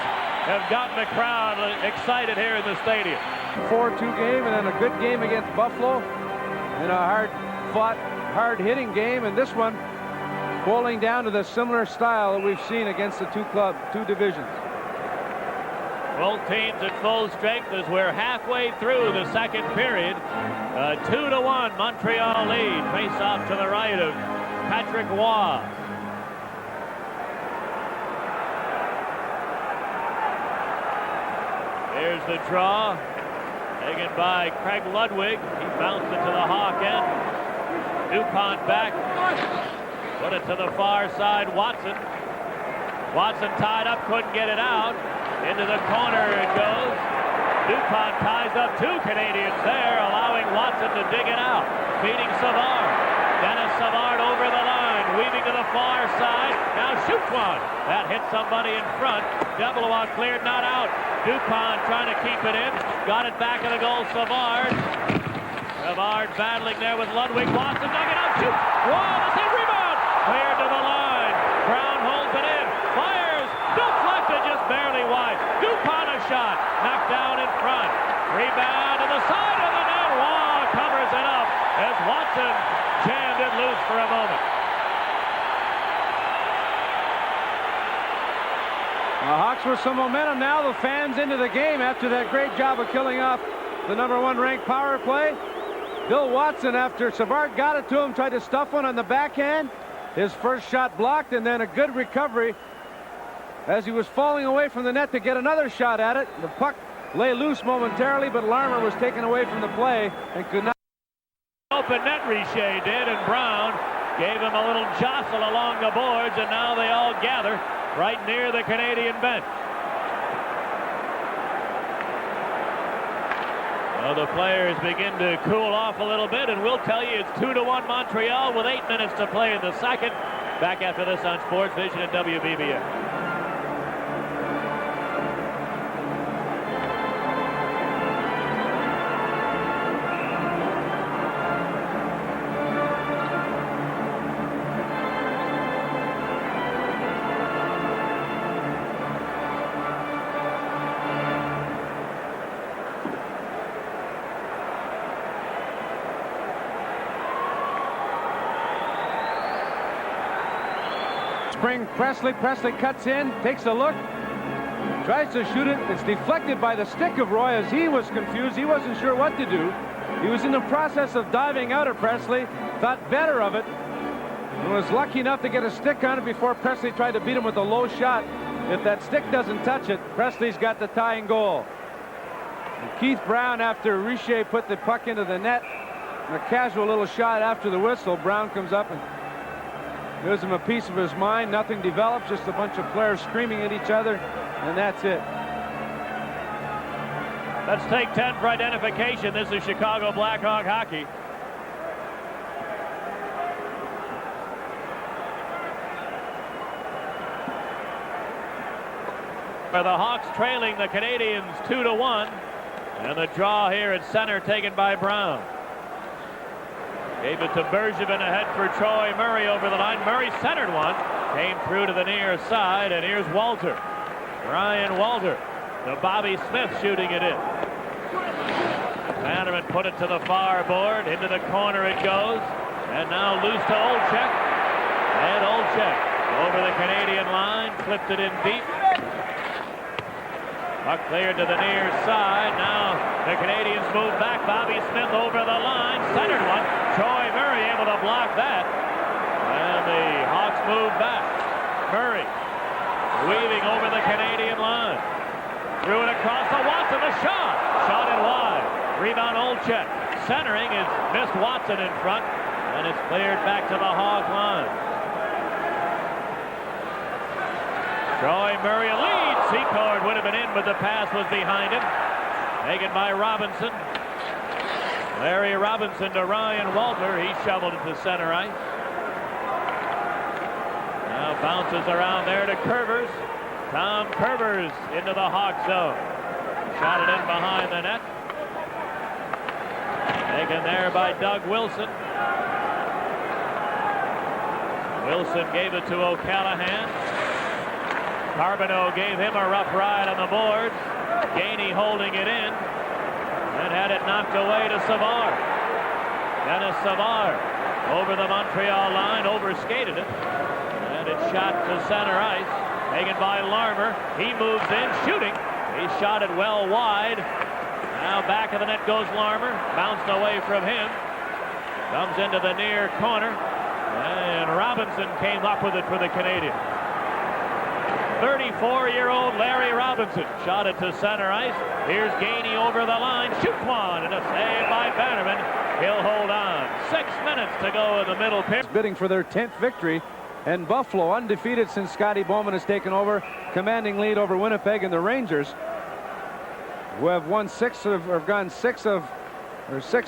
have gotten the crowd excited here in the stadium. 4-2 game and then a good game against Buffalo and a hard-fought, hard-hitting game, and this one boiling down to the similar style that we've seen against the two divisions. Both teams at full strength as we're halfway through the second period. 2-1 Montreal lead. Face off to the right of Patrick Roy. Here's the draw. Taken by Craig Ludwig. He bounced it to the Hawk end. DuPont back. Put it to the far side. Watson. Watson tied up, couldn't get it out. Into the corner it goes. DuPont ties up two Canadians there, allowing Watson to dig it out. Feeding Savard. Dennis Savard over the line, weaving to the far side. Now shoots one. That hit somebody in front. Debelois cleared, not out. DuPont trying to keep it in. Got it back in the goal, Savard. Savard battling there with Ludwig. Watson dug it out. Shoots. Wall, the same rebound. Cleared to the line. Brown holds it in. Fires. Deflected just barely wide. DuPont a shot. Knocked down in front. Rebound to the side of the net. Wall covers it up as Watson jammed it loose for a moment. The Hawks with some momentum now. The fans into the game after that great job of killing off the #1 ranked power play. Bill Watson, after Savard got it to him, tried to stuff one on the backhand. His first shot blocked, and then a good recovery as he was falling away from the net to get another shot at it. The puck lay loose momentarily, but Larmer was taken away from the play and could not. Open net Richer did, and Brown gave him a little jostle along the boards, and now they all gather right near the Canadian bench. Well, the players begin to cool off a little bit, and we'll tell you it's 2-1 Montreal with 8 minutes to play in the second. Back after this on Sports Vision at WBBM. Presley cuts in, takes a look, tries to shoot it. It's deflected by the stick of Roy as he was confused. He wasn't sure what to do. He was in the process of diving out of Presley, thought better of it, and was lucky enough to get a stick on it before Presley tried to beat him with a low shot. If that stick doesn't touch it, Presley's got the tying goal. And Keith Brown, after Richer put the puck into the net, a casual little shot after the whistle, Brown comes up and gives him a piece of his mind. Nothing develops, just a bunch of players screaming at each other, and that's it. Let's take 10 for identification. This is Chicago Blackhawk hockey. For the Hawks trailing the Canadiens 2-1. And the draw here at center taken by Brown. Gave it to Bergevin ahead for Troy Murray over the line. Murray centered one. Came through to the near side, and here's Walter. Ryan Walter to Bobby Smith shooting it in. Bannerman put it to the far board. Into the corner it goes. And now loose to Olczyk. And Olczyk over the Canadian line. Flipped it in deep. Puck cleared to the near side. Now the Canadiens move back. Bobby Smith over the line. Centered one. Troy Murray able to block that. And the Hawks move back. Murray weaving over the Canadian line. Threw it across to Watson. The shot. Shot it wide. Rebound Olczyk. Centering is missed Watson in front. And it's cleared back to the Hawk line. Troy Murray a lead. Secord would have been in, but the pass was behind him. Taken by Robinson. Larry Robinson to Ryan Walter. He shoveled it to center ice. Now bounces around there to Curvers. Tom Curvers into the Hawk zone. Shot it in behind the net. Taken there by Doug Wilson. Wilson gave it to O'Callaghan. Carbonneau gave him a rough ride on the boards. Gainey holding it in and had it knocked away to Savard. Dennis Savard over the Montreal line, overskated it, and it's shot to center ice. Taken by Larmer. He moves in, shooting. He shot it well wide. Now back of the net goes Larmer. Bounced away from him. Comes into the near corner. And Robinson came up with it for the Canadiens. 34-year-old Larry Robinson shot it to center ice. Here's Gainey over the line. Shoots one, and a save by Bannerman. He'll hold on. 6 minutes to go in the middle period. Bidding for their 10th victory. And Buffalo, undefeated since Scotty Bowman has taken over, commanding lead over Winnipeg and the Rangers, who have won six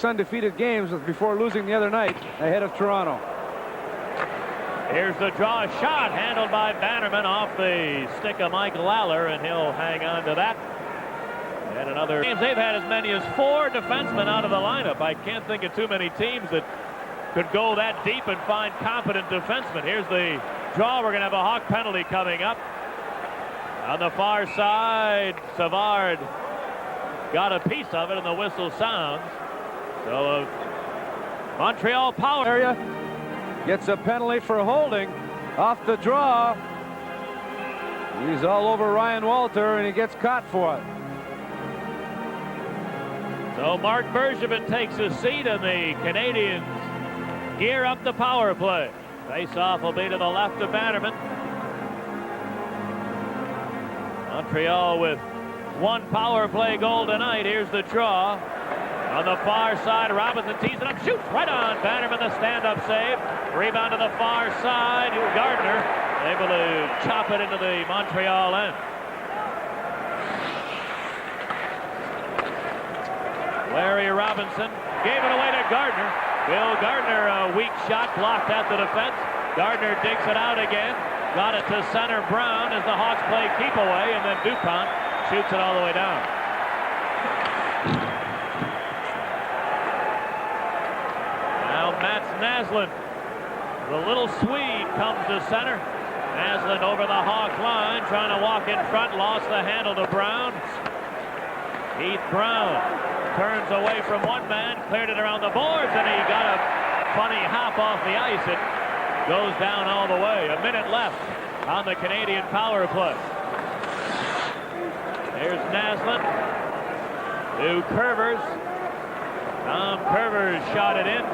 undefeated games before losing the other night ahead of Toronto. Here's the draw shot handled by Bannerman off the stick of Mike Lawler, and he'll hang on to that. And another games they've had as many as 4 defensemen out of the lineup. I can't think of too many teams that could go that deep and find competent defensemen. Here's the draw. We're going to have a Hawk penalty coming up. On the far side, Savard got a piece of it, and the whistle sounds. So Montreal power area gets a penalty for holding off the draw. He's all over Ryan Walter, and he gets caught for it. So Mark Bergevin takes his seat, and the Canadiens gear up the power play. Face-off will be to the left of Bannerman. Montreal with 1 power play goal tonight. Here's the draw. On the far side, Robinson tees it up, shoots right on. Bannerman, the stand-up save. Rebound to the far side. Gardner able to chop it into the Montreal end. Larry Robinson gave it away to Gardner. Bill Gardner, a weak shot blocked at the defense. Gardner digs it out again. Got it to center Brown as the Hawks play keep away, and then DuPont shoots it all the way down. Now Mats Naslund, the little Swede, comes to center. Naslund over the Hawks line, trying to walk in front, lost the handle to Brown. Heath Brown turns away from one man, cleared it around the boards, and he got a funny hop off the ice. It goes down all the way. A minute left on the Canadian power play. There's Naslund to Curvers. Tom Curvers shot it in.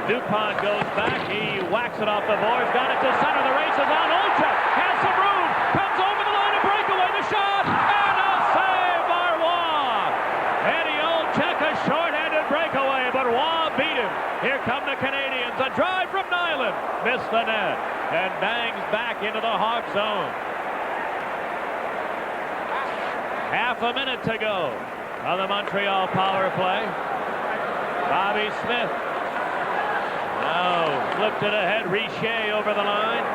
DuPont goes back. He whacks it off the boards. Got it to center. The race is on. Olczyk has some room. Comes over the line to breakaway. The shot. And a save by Waugh. Eddie Olczyk, a short-handed breakaway, but Waugh beat him. Here come the Canadiens. A drive from Nyland. Missed the net. And bangs back into the Hawk zone. Half a minute to go on the Montreal power play. Bobby Smith now flipped it ahead. Richer over the line.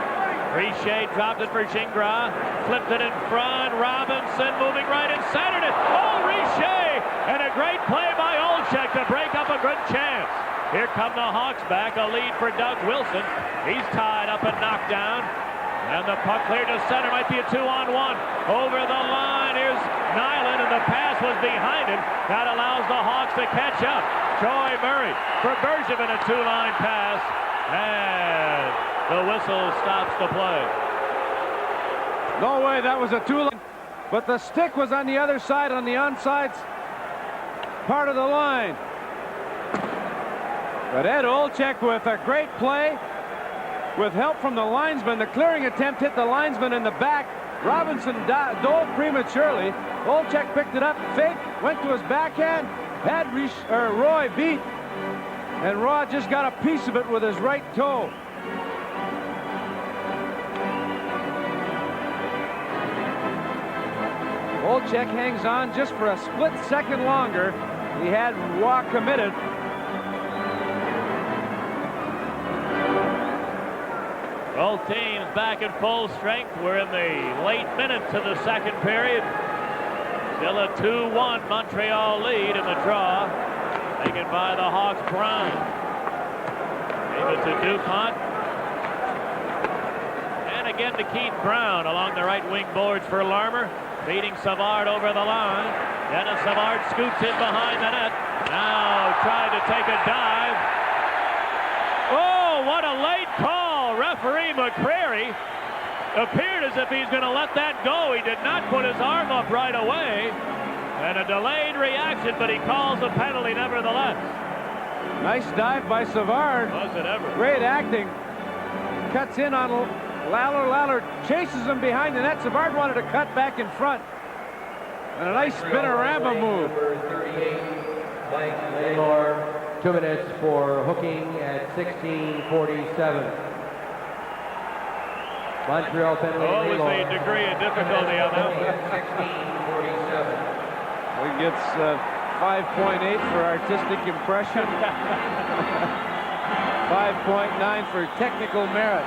Richer dropped it for Gingras. Flipped it in front. Robinson moving right and centered it. Oh, Richer! And a great play by Olczyk to break up a good chance. Here come the Hawks back. A lead for Doug Wilson. He's tied up and knocked down. And the puck cleared to center. Might be a 2-on-1. Over the line. Here's Nyland, and the pass was behind him. That allows the Hawks to catch up. Troy Murray for Bergevin, a two-line pass. And the whistle stops the play. No way, that was a two-line. But the stick was on the other side, on the onside part of the line. But Ed Olczyk with a great play. With help from the linesman, the clearing attempt hit the linesman in the back. Robinson dove prematurely. Olczyk picked it up, fake, went to his backhand, had Roy beat, and Roy just got a piece of it with his right toe. Olczyk hangs on just for a split second longer. He had Roy committed. Both teams back at full strength. We're in the late minutes of the second period. Still a 2-1 Montreal lead in the draw. Taken by the Hawks. Brown. Gave it to DuPont. And again to Keith Brown along the right wing boards for Larmer. Beating Savard over the line. Dennis Savard scoots in behind the net. Now tried to take a dive. Oh, what a late call. Referee McCrary appeared as if he's going to let that go. He did not put his arm up right away. And a delayed reaction, but he calls a penalty nevertheless. Nice dive by Savard. Was it ever? Great acting. Cuts in on Lallor. Lallor chases him behind the net. Savard wanted to cut back in front. And a nice spinorama move. Number 38, Mike Lallor, 2 minutes for hooking at 16:47. Montreal penalty. What was the degree of difficulty on that one? 16:47. He gets 5.8 for artistic impression. 5.9 for technical merit.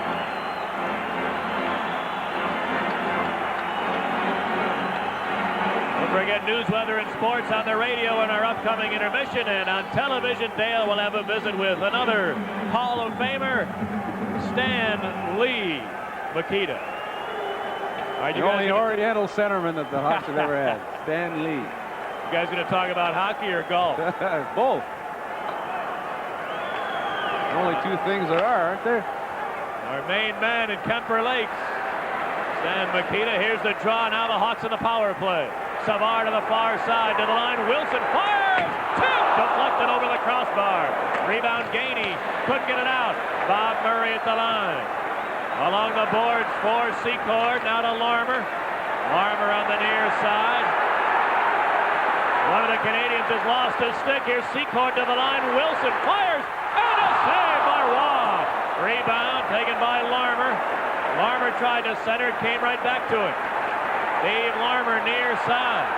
Don't forget news, weather, and sports on the radio in our upcoming intermission. And on television, Dale will have a visit with another Hall of Famer, Stan Lee Makita. All right, The only Oriental centerman that the Hawks have ever had. Stan Lee. You guys going to talk about hockey or golf? Both. Only two things there are, aren't there? Our main man in Kemper Lakes, Stan Makita. Here's the draw. Now the Hawks in the power play. Savard to the far side to the line. Wilson fires. Tip deflected over the crossbar. Rebound Gainey. Couldn't get it out. Bob Murray at the line. Along the boards for Secord. Now to Larmer. Larmer on the near side. One of the Canadiens has lost his stick. Here's Secord to the line. Wilson fires. And a save by Roy. Rebound taken by Larmer. Larmer tried to center. Came right back to it. Dave Larmer near side.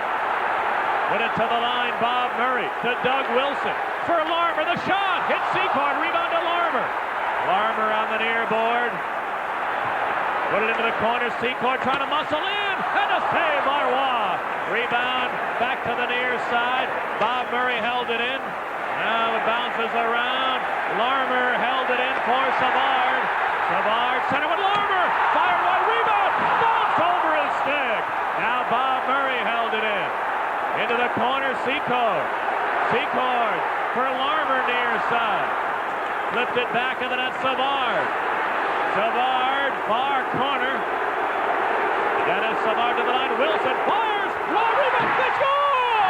Put it to the line. Bob Murray to Doug Wilson. For Larmer. The shot. Hit Secord. Rebound to Larmer. Larmer on the near board. Put it into the corner. Secord trying to muscle in. And a save by Roy. Rebound back to the near side. Bob Murray held it in. Now it bounces around. Larmer held it in for Savard. Savard center with Larmer. Fired wide rebound. Bounced over his stick. Now Bob Murray held it in. Into the corner. Secord. Secord for Larmer near side. Flipped it back in the net. Savard. Savard, far corner. Dennis Savard to the line. Wilson fires. Long rebound. They score!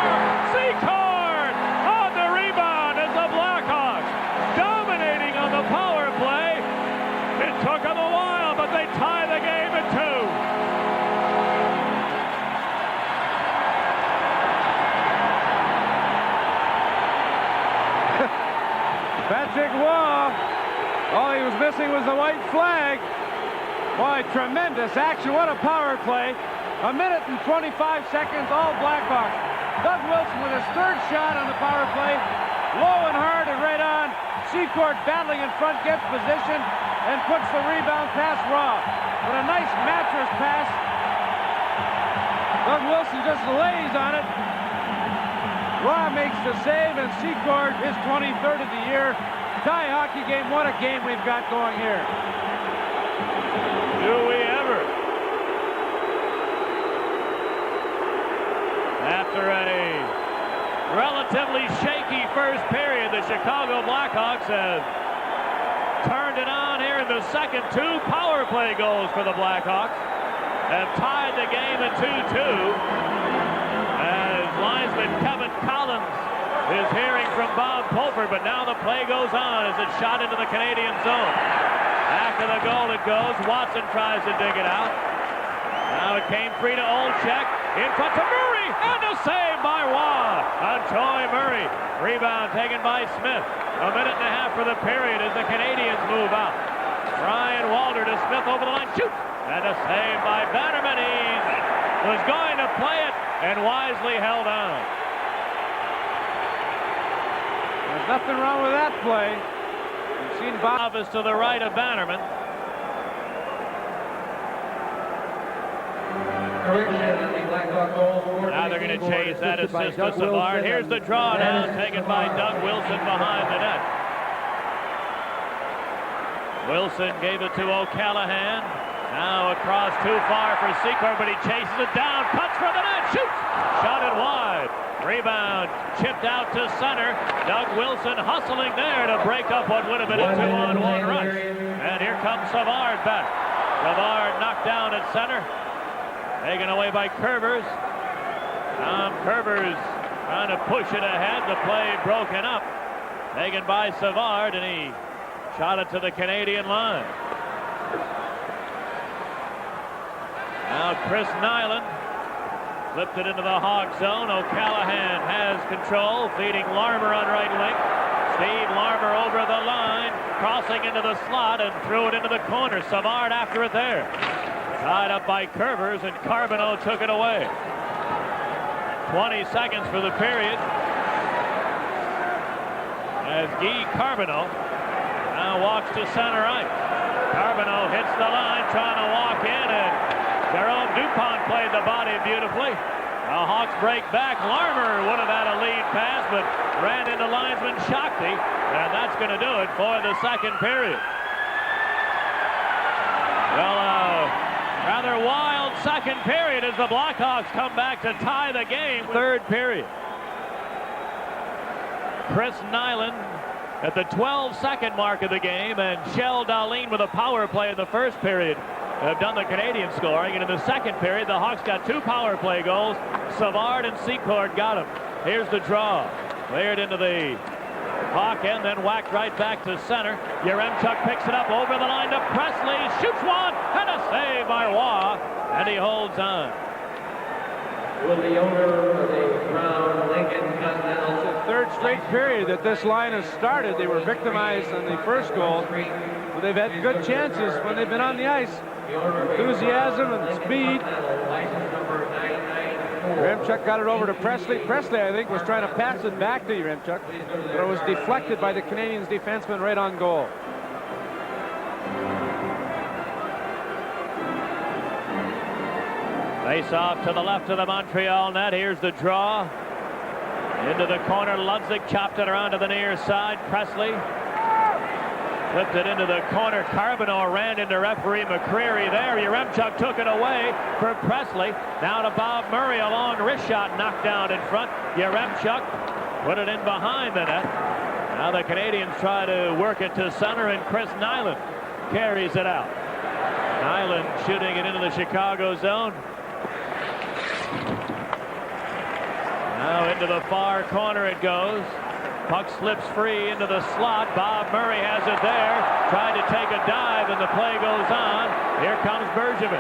Secord on the rebound as the Blackhawks dominating on the power play. It took them a while, but they tie the game at 2. Patrick Waugh. All he was missing was the white flag. Boy, tremendous action. What a power play. 1 minute and 25 seconds, all Blackhawks. Doug Wilson with his third shot on the power play. Low and hard and right on. Secord battling in front, gets position, and puts the rebound past Raw. But a nice mattress pass. Doug Wilson just lays on it. Roy makes the save, and Secord his 23rd of the year. Tie hockey game. What a game we've got going here. Do we ever? After a relatively shaky first period, the Chicago Blackhawks have turned it on here in the second. 2 power play goals for the Blackhawks have tied the game at 2-2 as linesman Kevin Collins is hearing from Bob Pulford, but now the play goes on as it's shot into the Canadian zone. After the goal it goes. Watson tries to dig it out. Now it came free to Olczyk. In front to Murray, and a save by Waugh on Troy Murray. Rebound taken by Smith. A minute and a half for the period as the Canadiens move out. Ryan Walter to Smith over the line, shoots, and a save by Bannerman. He was going to play it and wisely held on. There's nothing wrong with that play. You've seen Bob is to the right of Bannerman. Now they're going to chase that assist to Savard. Here's the draw now taken by Doug Wilson behind the net. Wilson gave it to O'Callaghan. Now across too far for Secord, but he chases it down. Cuts from the net. Shoots. Shot it wide. Rebound chipped out to center. Doug Wilson hustling there to break up what would have been a 2-on-1 rush. And here comes Savard back. Savard knocked down at center. Taken away by Curvers. Tom Curvers trying to push it ahead. The play broken up. Taken by Savard, and he shot it to the Canadian line. Now Chris Nyland flipped it into the Hawk zone. O'Callaghan has control, feeding Larmer on right wing. Steve Larmer over the line, crossing into the slot and threw it into the corner. Savard after it there. Tied up by Curvers, and Carbonneau took it away. 20 seconds for the period. As Guy Carbonneau now walks to center ice. Carbonneau hits the line, trying to walk in, and Jerome Dupont played the body beautifully. The Hawks break back. Larmer would have had a lead pass, but ran into linesman Shakti, and that's going to do it for the second period. Well, rather wild second period as the Blackhawks come back to tie the game. Third period. Chris Nyland at the 12-second mark of the game, and Shell Dahlin with a power play in the first period have done the Canadian scoring. And in the second period, the Hawks got 2 power play goals. Savard and Secord got them. Here's the draw. Cleared into the Hawk end, then whacked right back to center. Yaremchuk picks it up over the line to Presley. Shoots one, and a save by Waugh, and he holds on. Will the owner of the Brown Lincoln Continental. It's the third straight period that this line has started. They were victimized on the first goal, but they've had good chances when they've been on the ice. Enthusiasm and speed. Yaremchuk got it over to Presley. Presley, I think, was trying to pass it back to Yaremchuk, but it was deflected by the Canadiens defenseman right on goal. Face off to the left of the Montreal net. Here's the draw. Into the corner. Ludzik chopped it around to the near side. Presley flipped it into the corner. Carbonneau ran into referee McCreary there. Yaremchuk took it away for Presley. Now to Bob Murray. A long wrist shot knocked down in front. Yaremchuk put it in behind the net. Now the Canadiens try to work it to center, and Chris Nyland carries it out. Nyland shooting it into the Chicago zone. Now into the far corner it goes. Puck slips free into the slot. Bob Murray has it there. Tried to take a dive, and the play goes on. Here comes Bergevin.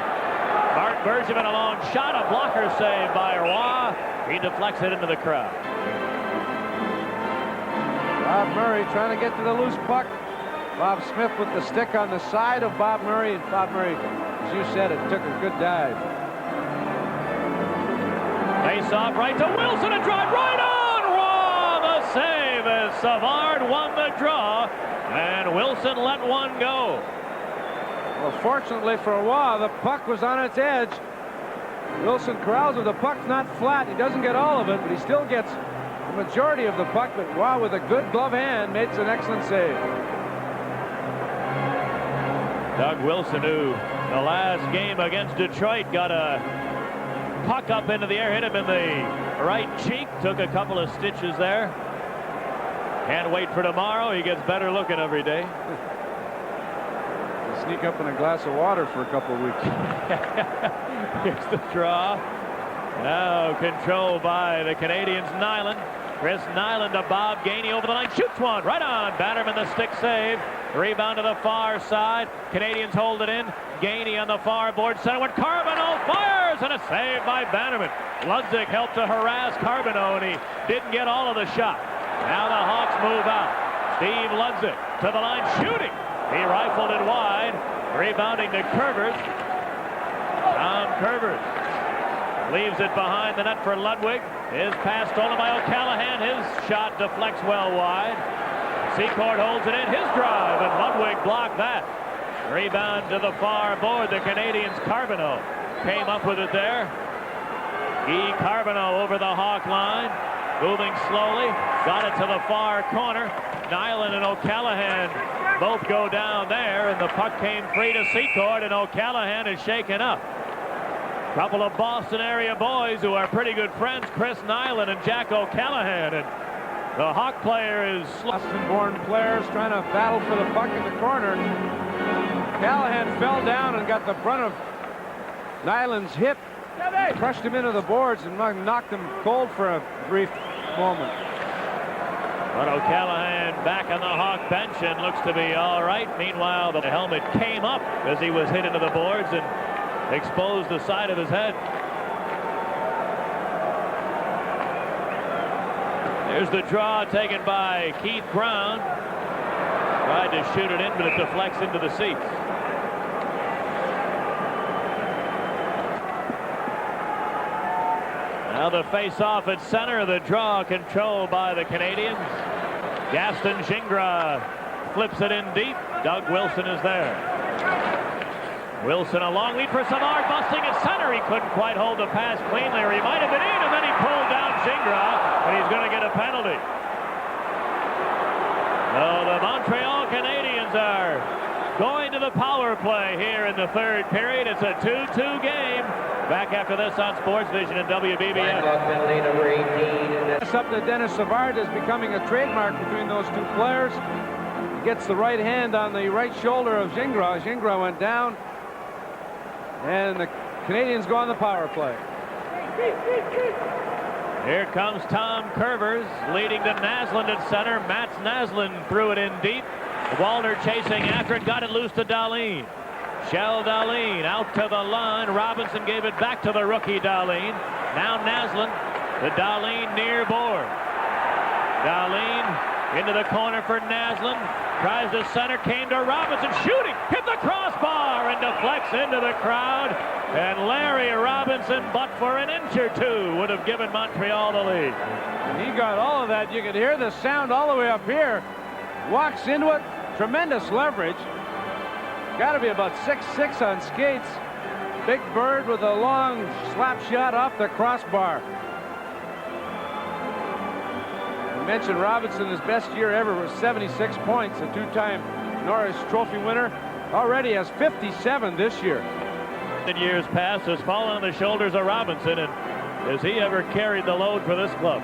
Mark Bergevin, a long shot. A blocker save by Roy. He deflects it into the crowd. Bob Murray trying to get to the loose puck. Bob Smith with the stick on the side of Bob Murray. And Bob Murray, as you said, it took a good dive. Face off right to Wilson, and drive right on. Raw the save as Savard won the draw, and Wilson let one go. Well, fortunately for a while, the puck was on its edge. Wilson corrals it. The puck's not flat. He doesn't get all of it, but he still gets the majority of the puck. But Waugh, with a good glove hand, makes an excellent save. Doug Wilson, who the last game against Detroit got a puck up into the air, hit him in the right cheek, took a couple of stitches there. Can't wait for tomorrow. He gets better looking every day. He'll sneak up in a glass of water for a couple of weeks. Here's the draw. Now controlled by the Canadiens. Nyland. Chris Nyland to Bob Gainey over the line. Shoots one right on. Bannerman the stick save. Rebound to the far side. Canadiens hold it in. Gainey on the far board center when Carbonneau fires, and a save by Bannerman. Ludzik helped to harass Carbonneau, and he didn't get all of the shot. Now the Hawks move out. Steve Ludzik to the line shooting. He rifled it wide. Rebounding to Curvers. Tom Curvers leaves it behind the net for Ludwig. His pass stolen by O'Callahan. His shot deflects well wide. Secord holds it in. His drive, and Ludwig blocked that. Rebound to the far board. The Canadiens. Carbonneau came up with it there. Guy Carbonneau over the Hawk line. Moving slowly. Got it to the far corner. Nyland and O'Callahan both go down there, and the puck came free to Secord, and O'Callahan is shaken up. Couple of Boston area boys who are pretty good friends, Chris Nyland and Jack O'Callahan, and the Hawk player is Boston-born players trying to battle for the puck in the corner. Callahan fell down and got the brunt of Nyland's hip, crushed him into the boards and knocked him cold for a brief moment. But O'Callahan back on the Hawk bench and looks to be all right. Meanwhile, the helmet came up as he was hit into the boards and exposed the side of his head. There's the draw taken by Keith Brown. Tried to shoot it in, but it deflects into the seats. Now the face-off at center. The draw controlled by the Canadiens. Gaston Gingras flips it in deep. Doug Wilson is there. Wilson a long lead for Savard, busting at center. He couldn't quite hold the pass cleanly, or he might have been in, and then he pulled down Gingras, and he's going to get a penalty. So the Montreal Canadiens are going to the power play here in the third period. It's a 2-2 game. Back after this on Sports Vision and WBBS. Penalty number 18. It's up to Dennis Savard is becoming a trademark between those two players. He gets the right hand on the right shoulder of Gingras. Gingras went down, and the Canadiens go on the power play. Here comes Tom Curvers leading to Naslund at center. Mats Naslund threw it in deep. Walter chasing after it, got it loose to Dahlin. Shell Dahlin out to the line. Robinson gave it back to the rookie Dahlin. Now Naslund to Dahlin near board. Dahlin into the corner for Naslund. Tries to center, came to Robinson, shooting, hit the crossbar and deflects into the crowd. And Larry Robinson, but for an inch or two, would have given Montreal the lead. He got all of that. You could hear the sound all the way up here. Walks into it, tremendous leverage. Got to be about 6'6" on skates. Big Bird with a long slap shot off the crossbar. I mentioned Robinson, his best year ever was 76 points, a two-time Norris Trophy winner. Already has 57 this year. In years past has fallen on the shoulders of Robinson, and has he ever carried the load for this club?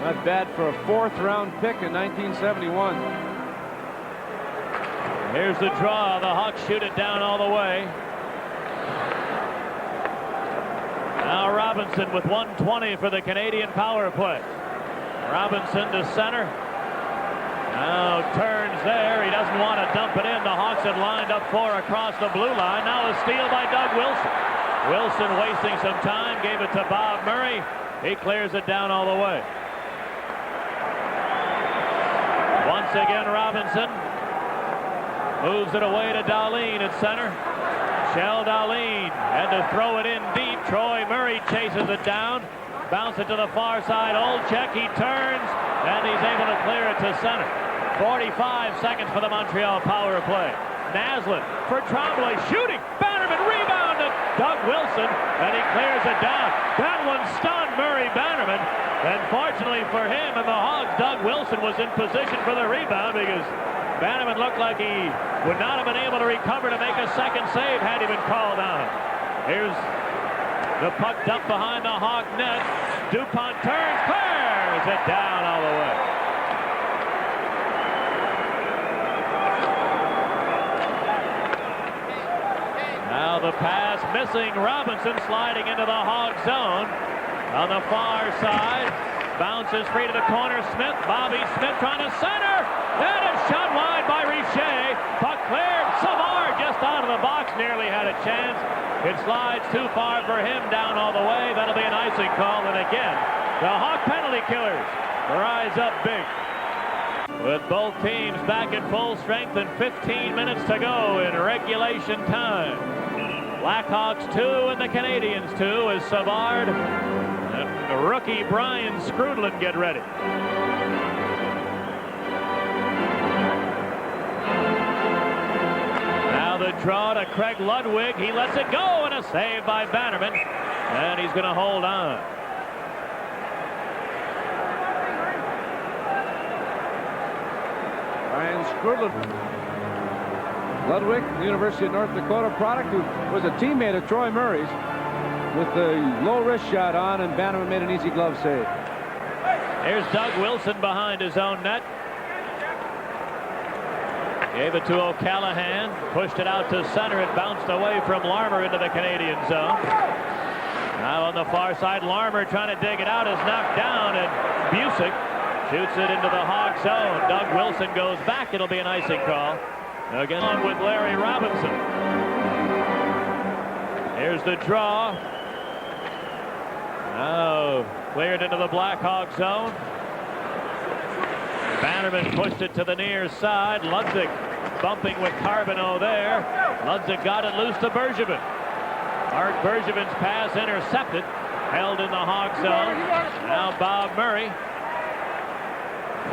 Not bad for a fourth-round pick in 1971. Here's the draw. The Hawks shoot it down all the way. Now Robinson with 1:20 for the Canadian power play. Robinson to center. Now turns there. He doesn't want to dump it in. The Hawks had lined up 4 across the blue line. Now a steal by Doug Wilson. Wilson wasting some time. Gave it to Bob Murray. He clears it down all the way. Once again Robinson moves it away to Dahlin at center. Shell Dahlin had to throw it in deep. Troy Murray chases it down. Bounce it to the far side. Olczyk, he turns, and he's able to clear it to center. 45 seconds for the Montreal power play. Naslin for Tremblay, shooting. Bannerman rebound to Doug Wilson, and he clears it down. That one stunned Murray Bannerman, and fortunately for him and the Hogs, Doug Wilson was in position for the rebound because Bannerman looked like he would not have been able to recover to make a second save had he been called on. Here's the puck dumped behind the Hawk net. DuPont turns, clears it down all the way. Now the pass missing. Robinson sliding into the Hog zone. On the far side. Bounces free to the corner. Smith. Bobby Smith trying to center. And it's shot wide by Richer. Puck cleared. Savard just out of the box. Nearly had a chance. It slides too far for him down all the way. That'll be an icing call. And again, the Hawk penalty killers rise up big. With both teams back at full strength and 15 minutes to go in regulation time. Blackhawks 2 and the Canadiens 2 as Savard and rookie Brian Skrudlin get ready. Now the draw to Craig Ludwig. He lets it go, and a save by Bannerman. And he's going to hold on. Brian Skrudlin. Ludwig, the University of North Dakota product, who was a teammate of Troy Murray's, with the low wrist shot on, and Bannerman made an easy glove save. Here's Doug Wilson behind his own net. Gave it to O'Callahan, pushed it out to center. It bounced away from Larmer into the Canadian zone. Now on the far side, Larmer trying to dig it out, is knocked down, and Busick shoots it into the Hawk zone. Doug Wilson goes back. It'll be an icing call. Again on with Larry Robinson. Here's the draw. Now cleared into the Blackhawk zone. Bannerman pushed it to the near side. Ludwig bumping with Carbonneau there. Ludwig got it loose to Bergevin. Art Bergevin's pass intercepted. Held in the Hawk zone. Now Bob Murray.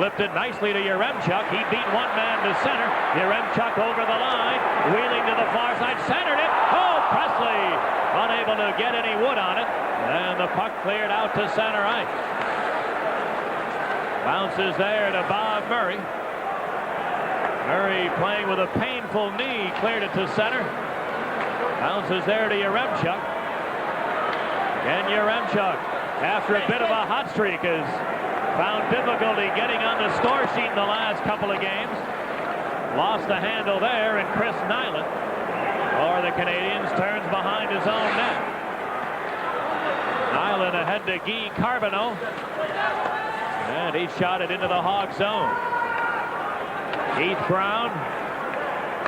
Flipped it nicely to Yaremchuk. He beat one man to center. Yaremchuk over the line. Wheeling to the far side. Centered it. Oh, Presley unable to get any wood on it. And the puck cleared out to center ice. Bounces there to Bob Murray. Murray playing with a painful knee. Cleared it to center. Bounces there to Yaremchuk. And Yaremchuk, after a bit of a hot streak, has found difficulty getting on the score sheet in the last couple of games. Lost the handle there, and Chris Nyland, or the Canadiens, turns behind his own net. Nyland ahead to Guy Carbonneau. And he shot it into the Hawk zone. Keith Brown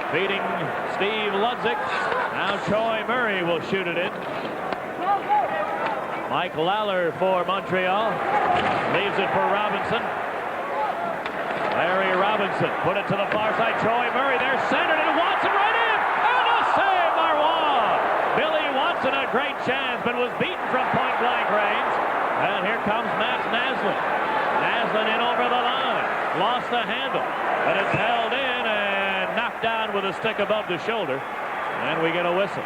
beating Steve Ludwig. Now Troy Murray will shoot it in. Mike Lawler for Montreal. Leaves it for Robinson. Larry Robinson put it to the far side. Troy Murray there, centered, and Watson right in. And a save by Roy. Billy Watson, a great chance, but was beaten from point-blank range. And here comes Max Naslin. Naslin in over the line. Lost the handle, but it's held in and knocked down with a stick above the shoulder. And we get a whistle.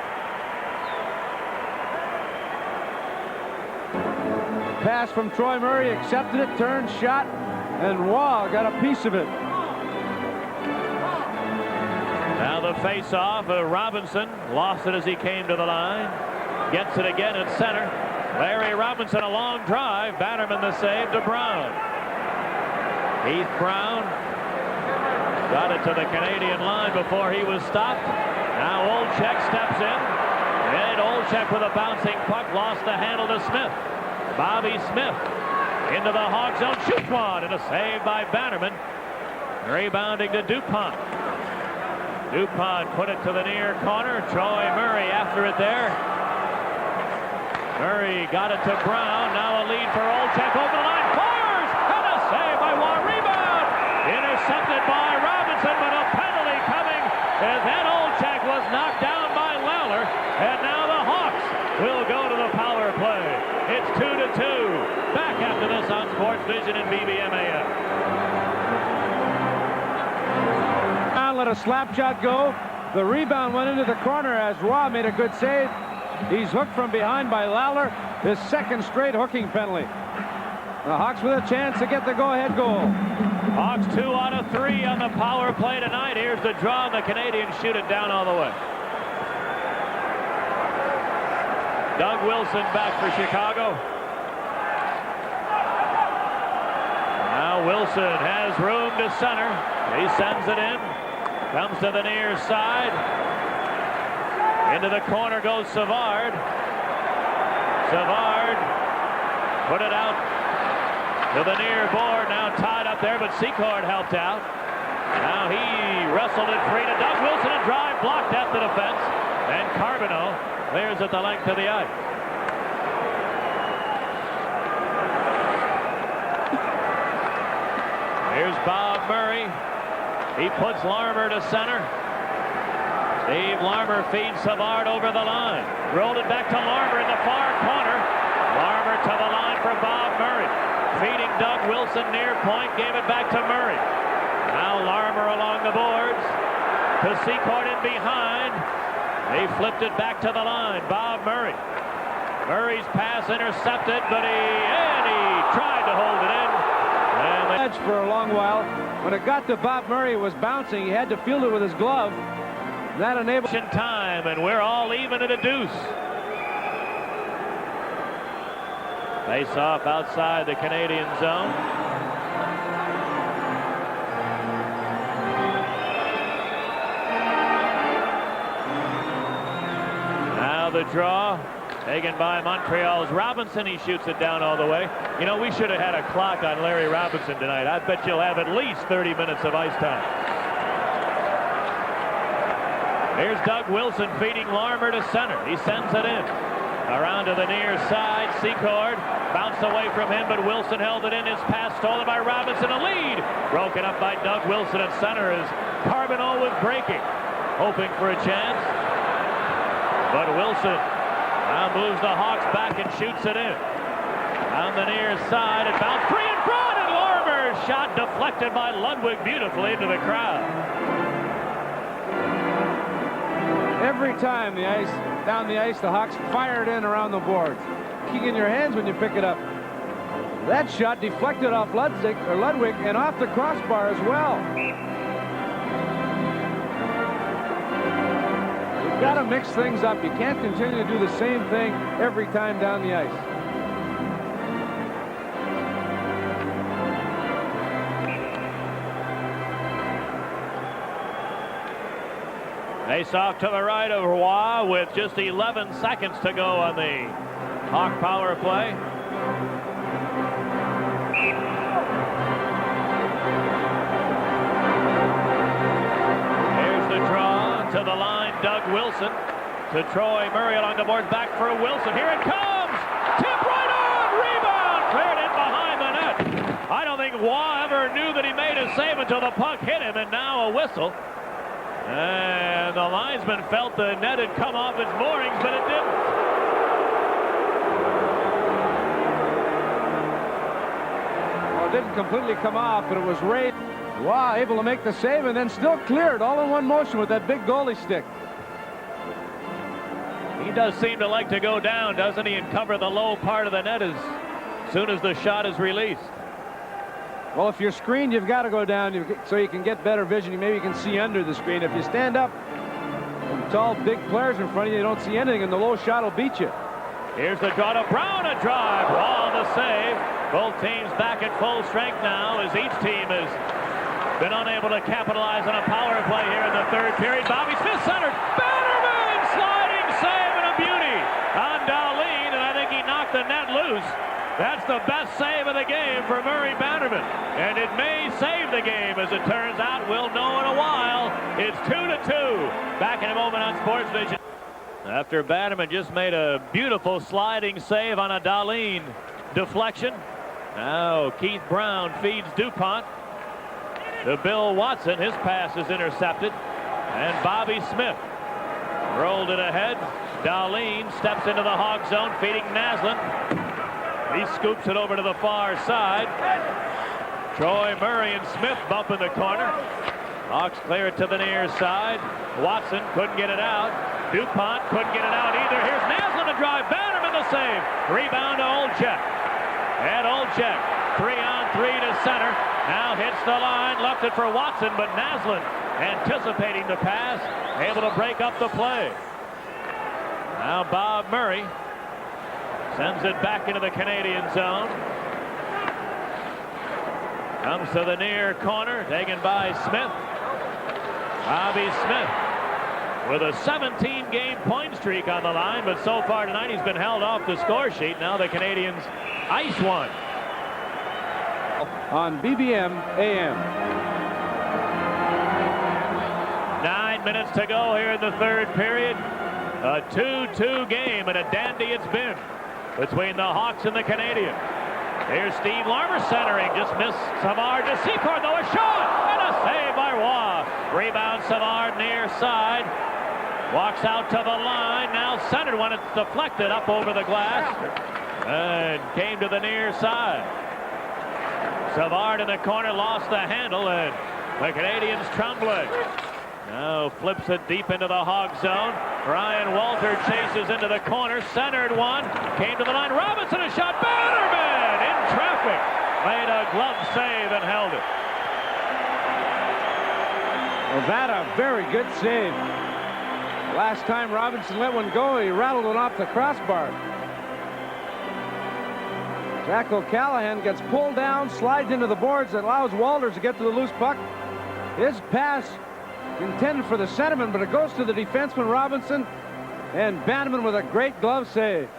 Pass from Troy Murray, accepted it, turned, shot, and Waugh got a piece of it. Now the face-off. Robinson lost it as he came to the line. Gets it again at center. Larry Robinson, a long drive. Bannerman the save to Brown. Keith Brown got it to the Canadian line before he was stopped. Now Olczyk steps in. And Olczyk with a bouncing puck lost the handle to Smith. Bobby Smith into the Hawk zone, shoots one, and a save by Bannerman. Rebounding to DuPont. DuPont put it to the near corner. Troy Murray after it there. Murray got it to Brown. Now a lead for Olczyk. Over the line, fires, and a save by Waugh. Rebound intercepted by Robinson, but a penalty coming as Ed Olczyk was knocked down by Lawler, and now the Hawks will go to the power play. It's 2-2. Back after this on Sports Vision and BBMAF. Let a slap shot go. The rebound went into the corner as Roy made a good save. He's hooked from behind by Lawler. His second straight hooking penalty. The Hawks with a chance to get the go-ahead goal. Hawks 2 out of 3 on the power play tonight. Here's the draw, and the Canadiens shoot it down all the way. Doug Wilson back for Chicago. Now Wilson has room to center. He sends it in. Comes to the near side. Into the corner goes Savard. Savard put it out to the near board. Now tied up there, but Secord helped out. Now he wrestled it free to Doug Wilson. A drive blocked at the defense. And Carbonneau clears at the length of the ice. Here's Bob Murray. He puts Larmer to center. Steve Larmer feeds Savard over the line. Rolled it back to Larmer in the far corner. Larmer to the line for Bob Murray. Feeding Doug Wilson near point. Gave it back to Murray. Now Larmer along the boards. To Secord in behind. They flipped it back to the line. Bob Murray. Murray's pass intercepted, but he tried to hold it in. Edge for a long while. When it got to Bob Murray, it was bouncing. He had to field it with his glove. That enabled time, and we're all even at a deuce. Face off outside the Canadian zone. Now the draw. Taken by Montreal's Robinson. He shoots it down all the way. You know, we should have had a clock on Larry Robinson tonight. I bet you'll have at least 30 minutes of ice time. Here's Doug Wilson feeding Larmer to center. He sends it in. Around to the near side. Secord bounced away from him, but Wilson held it in. His pass stolen by Robinson. A lead. Broken up by Doug Wilson at center as Carbonneau was breaking. Hoping for a chance. But Wilson now moves the Hawks back and shoots it in. On the near side, it bounced free in front, and Larmer's shot deflected by Ludwig beautifully into the crowd. every time down the ice, the Hawks fire it in around the boards. Keep in your hands when you pick it up. That shot deflected off Ludwig and off the crossbar as well. You've got to mix things up. You can't continue to do the same thing every time down the ice. Face off to the right of Roy with just 11 seconds to go on the Hawk power play. Here's the draw to the line. Doug Wilson to Troy Murray along the boards. Back for Wilson. Here it comes. Tip right on. Rebound. Cleared in behind the net. I don't think Roy ever knew that he made a save until the puck hit him, and now a whistle. And the linesman felt the net had come off its moorings, but it didn't. Well, it didn't completely come off, but it was raised. Wow, able to make the save and then still cleared all in one motion with that big goalie stick. He does seem to like to go down, doesn't he, and cover the low part of the net as soon as the shot is released. Well, if you're screened, you've got to go down so you can get better vision. Maybe you can see under the screen. If you stand up, and tall, big players in front of you, you don't see anything, and the low shot will beat you. Here's the draw to Brown, a drive. Raw the save. Both teams back at full strength now as each team has been unable to capitalize on a power play here in the third period. Bobby Smith centered. Bannerman sliding save and a beauty on Dahlin, and I think he knocked the net loose. That's the best save of the game for Murray Bannerman. And it may save the game, as it turns out. We'll know in a while. It's 2-2. Back in a moment on Sports Vision. After Bannerman just made a beautiful sliding save on a Dahlin deflection. Now Keith Brown feeds DuPont to Bill Watson. His pass is intercepted. And Bobby Smith rolled it ahead. Dahlin steps into the Hog zone, feeding Naslund. He scoops it over to the far side. Troy Murray and Smith bump in the corner. Hawks clear it to the near side. Watson couldn't get it out. DuPont couldn't get it out either. Here's Naslund to drive. Bannerman the save. Rebound to Olczyk. And Olczyk, 3-on-3 to center. Now hits the line. Left it for Watson, but Naslund anticipating the pass. Able to break up the play. Now Bob Murray sends it back into the Canadian zone. Comes to the near corner. Taken by Smith. Bobby Smith with a 17-game point streak on the line, but so far tonight he's been held off the score sheet. Now the Canadiens ice one. On BBM AM. 9 minutes to go here in the third period. A 2-2 game, and a dandy it's been between the Hawks and the Canadiens. Here's Steve Larmer centering. Just missed Savard to Secord, though. A shot and a save by Roy. Rebound Savard near side. Walks out to the line. Now centered when it's deflected up over the glass. And came to the near side. Savard in the corner lost the handle, and the Canadiens Tremblay now flips it deep into the Hog zone. Ryan Walter chases into the corner. Centered one. Came to the line. Robinson a shot. Bannerman in traffic. Made a glove save and held it. Well, that a very good save. Last time Robinson let one go, he rattled it off the crossbar. Jack O'Callahan gets pulled down, slides into the boards, and allows Walters to get to the loose puck. His pass intended for the centerman, but it goes to the defenseman Robinson, and Bannerman with a great glove save.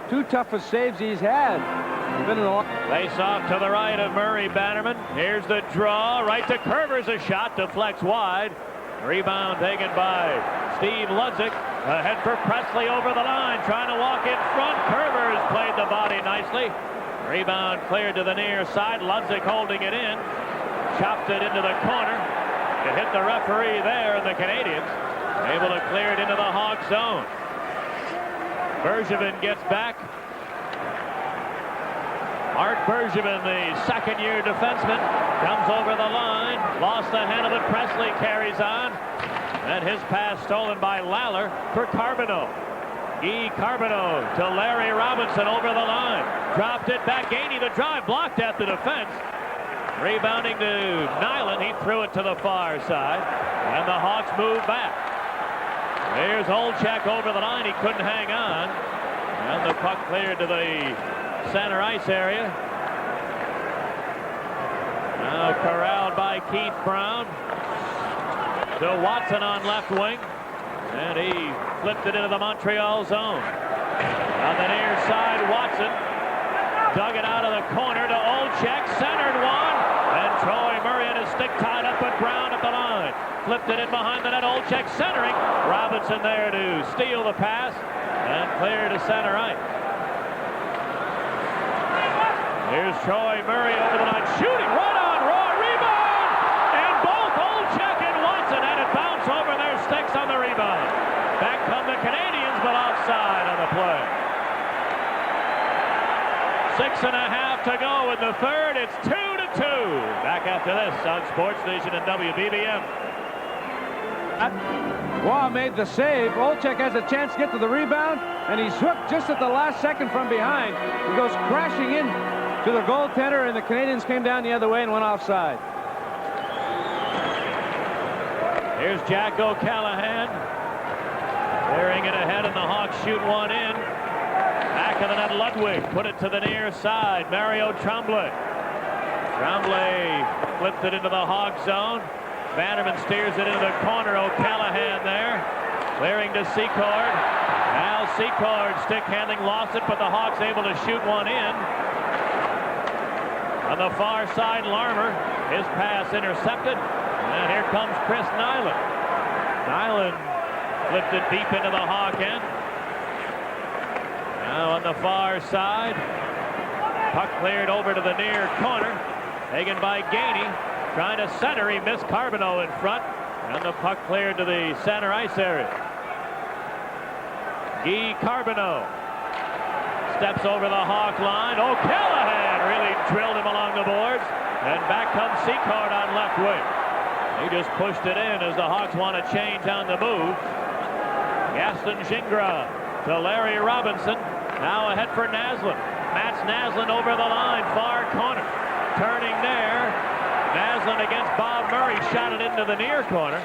Two toughest saves he's had. Face off to the right of Murray Bannerman. Here's the draw. Right to Kerber's a shot. Deflects wide. Rebound taken by Steve Ludzik. Ahead for Presley over the line. Trying to walk in front. Kerber's played the body nicely. Rebound cleared to the near side. Ludzik holding it in. Chopped it into the corner. It hit the referee there, and the Canadiens able to clear it into the Hawk zone. Bergevin gets back. Mark Bergevin, the second-year defenseman, comes over the line. Lost the handle, but Presley carries on. And his pass stolen by Lawler for Carbonneau. Guy Carbonneau to Larry Robinson over the line. Dropped it back. Gainey the drive, blocked at the defense. Rebounding to Nyland. He threw it to the far side. And the Hawks move back. There's Olczyk over the line. He couldn't hang on. And the puck cleared to the center ice area. Now corralled by Keith Brown. To Watson on left wing. And he flipped it into the Montreal zone. On the near side, Watson dug it out of the corner to Olczyk. Centered one. And Troy Murray had his stick tied up with Brown at the line. Flipped it in behind the net. Olczyk centering. Robinson there to steal the pass. And clear to center ice. Here's Troy Murray over the line. Shooting right on Roy. Rebound! And both Olczyk and Watson had it bounce over their sticks on the rebound. Back come the Canadiens, but offside on the play. 6.5 to go in the third. It's 2-2. Back after this on Sports Nation and WBBM. Waugh made the save. Olczyk has a chance to get to the rebound, and he's hooked just at the last second from behind. He goes crashing in to the goaltender, and the Canadiens came down the other way and went offside. Here's Jack O'Callahan. Clearing it ahead, and the Hawks shoot one in. Back of the net, Ludwig put it to the near side. Mario Tremblay. Tremblay flipped it into the Hawk zone. Bannerman steers it into the corner. O'Callahan there. Clearing to Secord. Now Secord stick handling, lost it, but the Hawks able to shoot one in. On the far side, Larmer. His pass intercepted. And here comes Chris Nyland. Nyland flipped it deep into the Hawk end. Now on the far side. Puck cleared over to the near corner. Taken by Gainey. Trying to center. He missed Carbonneau in front. And the puck cleared to the center ice area. Guy Carbonneau steps over the Hawk line. O'Callahan really drilled him along the boards. And back comes Seacard on left wing. He just pushed it in as the Hawks want to change on the move. Gaston Gingras to Larry Robinson. Now ahead for Naslund. Mats Naslund over the line, far corner. Turning there. Naslund against Bob Murray. Shot it into the near corner.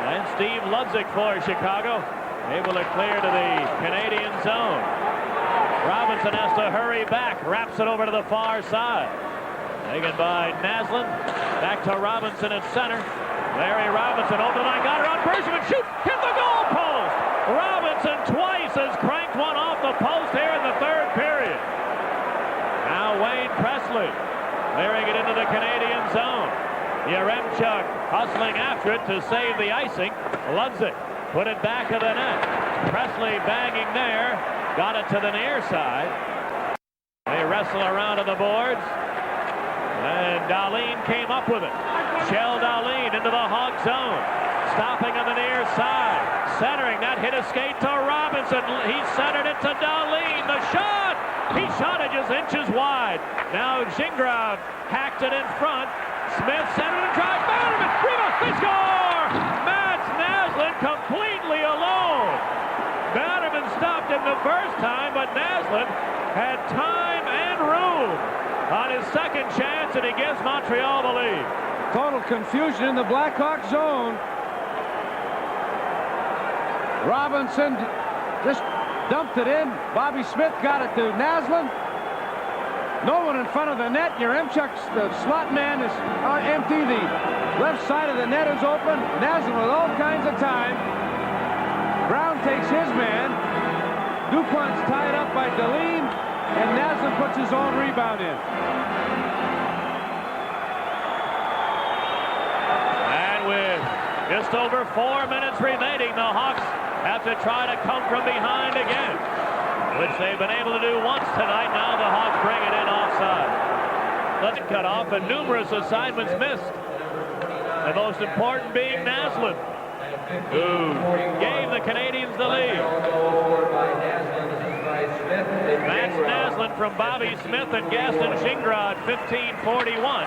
And Steve Ludzik for Chicago. Able to clear to the Canadian zone. Robinson has to hurry back. Wraps it over to the far side. Taken by Naslund. Back to Robinson at center. Larry Robinson over the line. Got her on Bergevin. Shoot! Hit the goal post! Robinson twice has cranked one off the post here in the third period. Now Wayne Presley clearing it into the Canadian zone. Yaremchuk hustling after it to save the icing. Ludzik put it back of the net. Presley banging there. Got it to the near side. They wrestle around on the boards. And Dahlin came up with it. Shell Dahlin into the Hawk zone. Stopping on the near side. Centering. That hit a skate to Robinson. He centered it to Dahlin. The shot! He shot it just inches wide. Now Gingras hacked it in front. Smith centered and drive. Bannerman! Rebound! They score! Mats Naslund completely alone. Bannerman stopped him the first time, but Naslund had time and room on his second chance, and he gives Montreal the lead. Total confusion in the Blackhawk zone. Robinson just dumped it in. Bobby Smith got it to Naslund. No one in front of the net. Yaremchuk's the slot man is empty. The left side of the net is open. Naslund with all kinds of time. Brown takes his man. DuPont's tied up by Dahlin, and Naslund puts his own rebound in. And with just over 4 minutes remaining, the Hawks have to try to come from behind again, which they've been able to do once tonight. Now the Hawks bring it in offside. Let it cut off, and numerous assignments missed. The most important being Naslund, who gave the Canadiens the lead. Mats Naslund from Bobby Smith and Gaston Gingras at 15:41.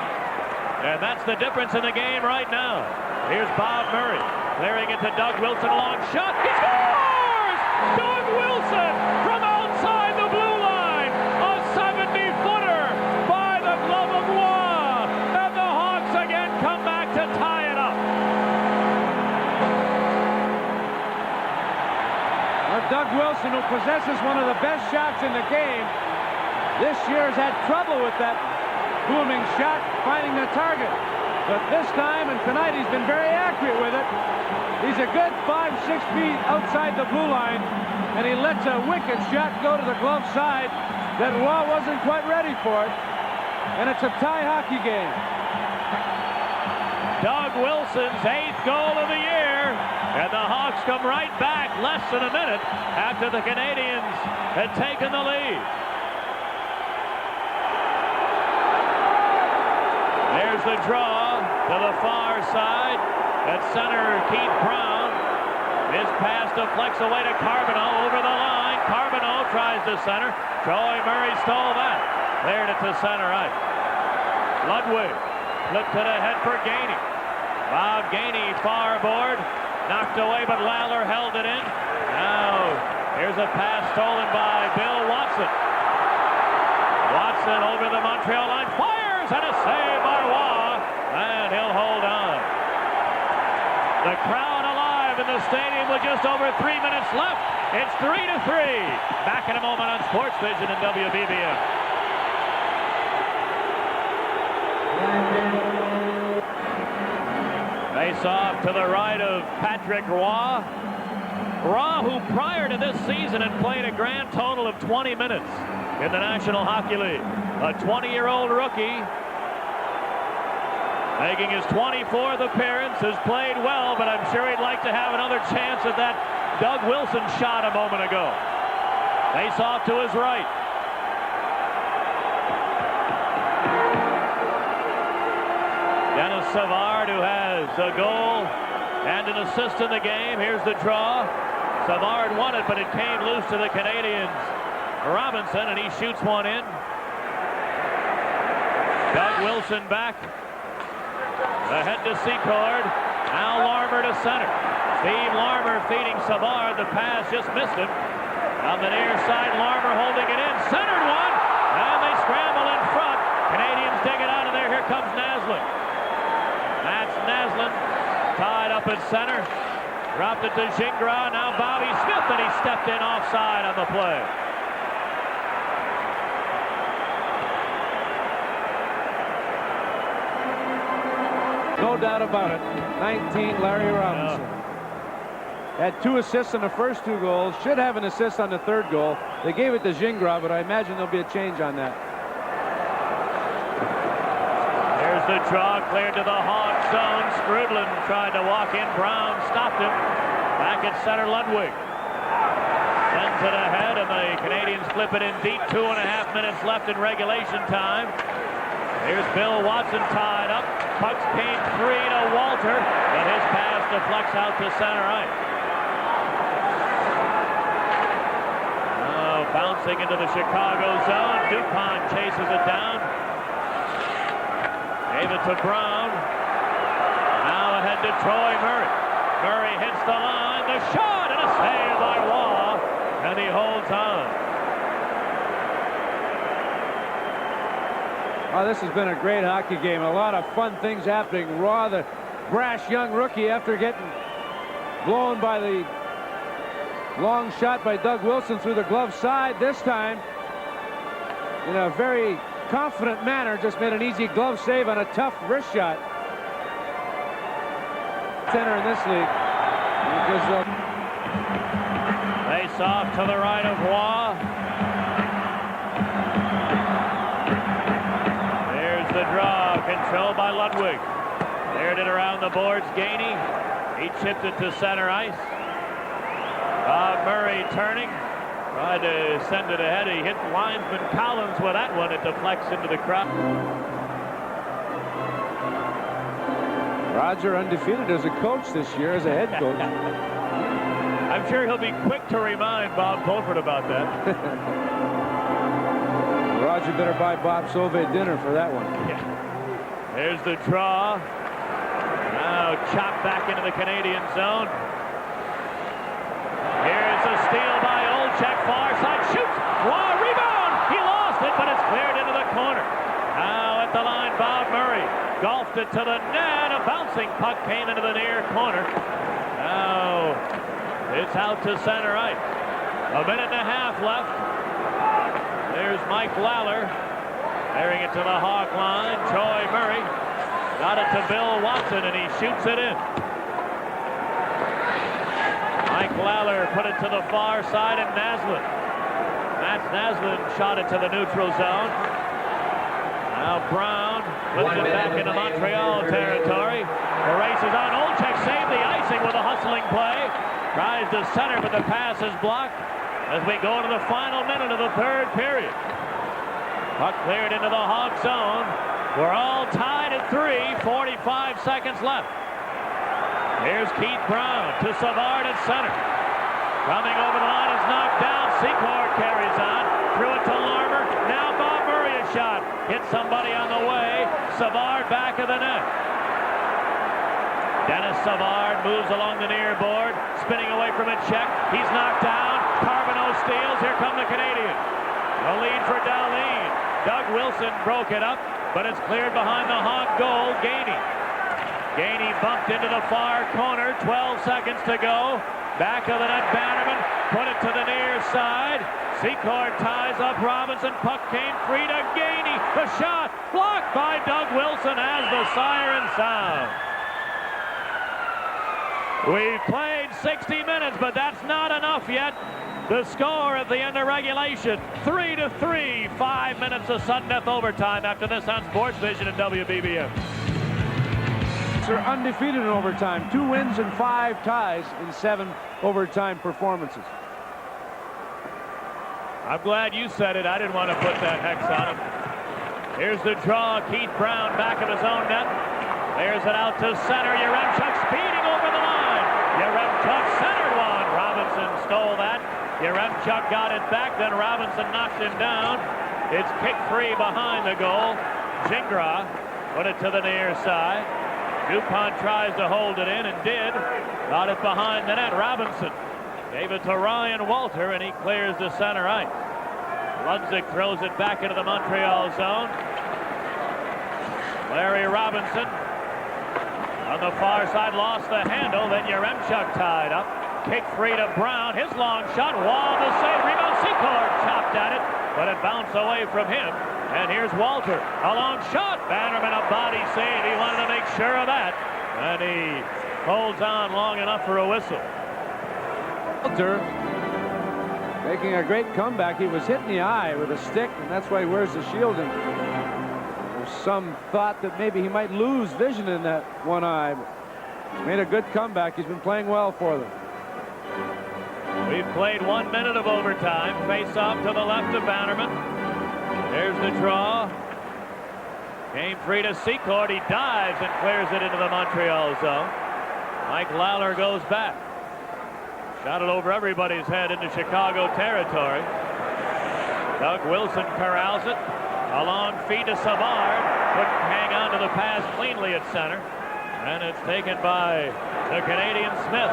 And that's the difference in the game right now. Here's Bob Murray clearing it to Doug Wilson. Long shot. He scores! Doug Wilson from outside the blue line. A 70-footer by the glove of Roy. And the Hawks again come back to tie it up. Doug Wilson, who possesses one of the best shots in the game, this year has had trouble with that booming shot, finding the target. But this time and tonight he's been very accurate with it. He's a good 5-6 feet outside the blue line, and he lets a wicked shot go to the glove side that Roy wasn't quite ready for it. And it's a tie hockey game. Doug Wilson's 8th goal of the year. And the Hawks come right back less than a minute after the Canadiens had taken the lead. There's the draw to the far side. At center, Keith Brown. His pass deflects away to Carbonneau over the line. Carbonneau tries to center. Troy Murray stole that. Cleared it to center ice. Ludwig flipped it ahead for Gainey. Bob Gainey far board. Knocked away, but Lawler held it in. Now, here's a pass stolen by Bill Watson. Watson over the Montreal line. Fires, and a save by Roy. And he'll hold on. The crowd alive in the stadium with just over 3 minutes left. It's 3-3. Back in a moment on Sports Vision and WBBM. Face off to the right of Patrick Roy. Roy, who prior to this season had played a grand total of 20 minutes in the National Hockey League. A 20-year-old rookie making his 24th appearance, has played well, but I'm sure he'd like to have another chance at that Doug Wilson shot a moment ago. Face off to his right. Dennis Savard, who has a goal and an assist in the game. Here's the draw. Savard won it, but it came loose to the Canadiens. Robinson, and he shoots one in. Doug Wilson back. Ahead to Secord. Now Larmer to center. Steve Larmer feeding Savard. The pass just missed him. On the near side, Larmer holding it in. Centered one. And they scramble in front. Canadiens dig it out of there. Here comes Naslund. That's Naslund. Tied up at center. Dropped it to Gingras. Now Bobby Smith, and he stepped in offside on the play. No doubt about it. 19, Larry Robinson. Had 2 assists in the first 2 goals. Should have an assist on the 3rd goal. They gave it to Gingras, but I imagine there'll be a change on that. There's the draw cleared to the Hawk zone. Strudlin tried to walk in. Brown stopped him. Back at center, Ludwig. Sends it ahead, and the Canadiens flip it in deep. 2.5 minutes left in regulation time. Here's Bill Watson tied up. Pucks came free to Walter, but his pass deflects out to center ice. Now bouncing into the Chicago zone. DuPont chases it down. Gave it to Brown. Now ahead to Troy Murray. Murray hits the line. The shot and a save by Waugh, and he holds on. Oh, this has been a great hockey game. A lot of fun things happening. Waugh, the brash young rookie, after getting blown by the long shot by Doug Wilson through the glove side, this time in a very confident manner just made an easy glove save on a tough wrist shot. Center in this league. Face off to the right of Waugh. The draw controlled by Ludwig. Cleared it around the boards. Gainey. He chipped it to center ice. Bob Murray turning. Tried to send it ahead. He hit linesman Collins with that one. It deflects into the crowd. Roger undefeated as a coach this year, as a head coach. I'm sure he'll be quick to remind Bob Pulford about that. Roger better buy Bob Sauve dinner for that one. Yeah. There's the draw. Now chopped back into the Canadian zone. Here's a steal by Olczyk. Far side shoots. Waugh rebound. He lost it, but it's cleared into the corner. Now at the line, Bob Murray golfed it to the net. A bouncing puck came into the near corner. Now it's out to center ice. 1.5 minutes left. There's Mike Lawler, bearing it to the Hawk line. Troy Murray got it to Bill Watson, and he shoots it in. Mike Lawler put it to the far side, and Naslund. Mats Naslund shot it to the neutral zone. Now Brown puts it back into Montreal territory. The race is on. Olczyk saved the icing with a hustling play. Tries to center, but the pass is blocked. As we go to the final minute of the 3rd period. Puck cleared into the Hawk zone. We're all tied at 3, 45 seconds left. Here's Keith Brown to Savard at center. Coming over the line is knocked down. Secord carries on. Threw it to Larmer. Now Bob Murray a shot. Hit somebody on the way. Savard back of the net. Dennis Savard moves along the near board. Spinning away from a check. He's knocked down. Carbonneau steals. Here come the Canadiens. The lead for Dahlin. Doug Wilson broke it up, but it's cleared behind the Hawk goal. Gainey. Gainey bumped into the far corner. 12 seconds to go. Back of the net, Bannerman. Put it to the near side. Secord ties up Robinson. Puck came free to Gainey. The shot blocked by Doug Wilson as the siren sounds. We've played 60 minutes, but that's not enough yet. The score at the end of regulation, 3-3, 5 minutes of sudden death overtime after this on Sports Vision and WBBM. They're undefeated in overtime. 2 wins and 5 ties in 7 overtime performances. I'm glad you said it. I didn't want to put that hex on him. Here's the draw. Keith Brown back of his own net. There's it out to center. Yaremchuk speeding over the line. Yaremchuk centered one. Robinson stole that. Yaremchuk got it back. Then Robinson knocked him down. It's kicked free behind the goal. Gingras put it to the near side. DuPont tries to hold it in and did. Got it behind the net. Robinson gave it to Ryan Walter, and he clears the center ice. Ludzik throws it back into the Montreal zone. Larry Robinson on the far side lost the handle. Then Yaremchuk tied up. Kick free to Brown. His long shot. Wall the save. Rebound. Secord chopped at it, but it bounced away from him. And here's Walter. A long shot. Bannerman a body save. He wanted to make sure of that. And he holds on long enough for a whistle. Walter making a great comeback. He was hit in the eye with a stick, and that's why he wears the shield. And there's some thought that maybe he might lose vision in that one eye. But made a good comeback. He's been playing well for them. We've played 1 minute of overtime. Face off to the left of Bannerman. There's the draw. Game free to Secord. He dives and clears it into the Montreal zone. Mike Lawler goes back. Shot it over everybody's head into Chicago territory. Doug Wilson corrals it. A long feed to Savard. Couldn't hang on to the pass cleanly at center. And it's taken by the Canadian Smith.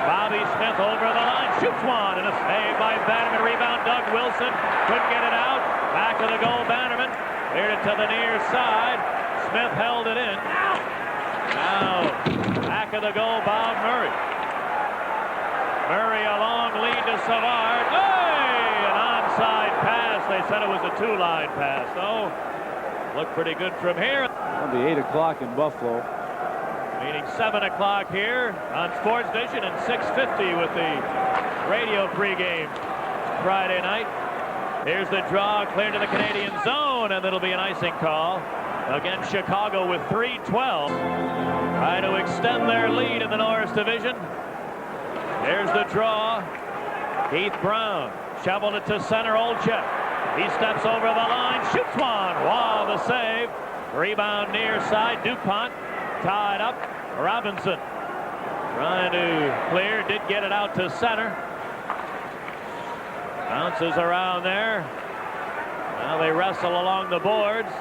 Bobby Smith over the line. Shoots one. And a save by Bannerman. Rebound Doug Wilson. Couldn't get it out. Back of the goal Bannerman. Cleared it to the near side. Smith held it in. Now back of the goal Bob Murray. Murray a long lead to Savard. Hey! An onside pass. They said it was a two-line pass. So looked pretty good from here. It'll be 8 o'clock in Buffalo. Meaning 7 o'clock here on Sports Vision and 6:50 with the radio pregame Friday night. Here's the draw, clear to the Canadian zone, and it'll be an icing call against Chicago with 3:12. Trying to extend their lead in the Norris Division. Here's the draw. Keith Brown shoveled it to center. Olczyk. He steps over the line, shoots one. Wow, the save. Rebound near side. DuPont tied up. Robinson trying to clear. Did get it out to center. Bounces around there. Now they wrestle along the boards.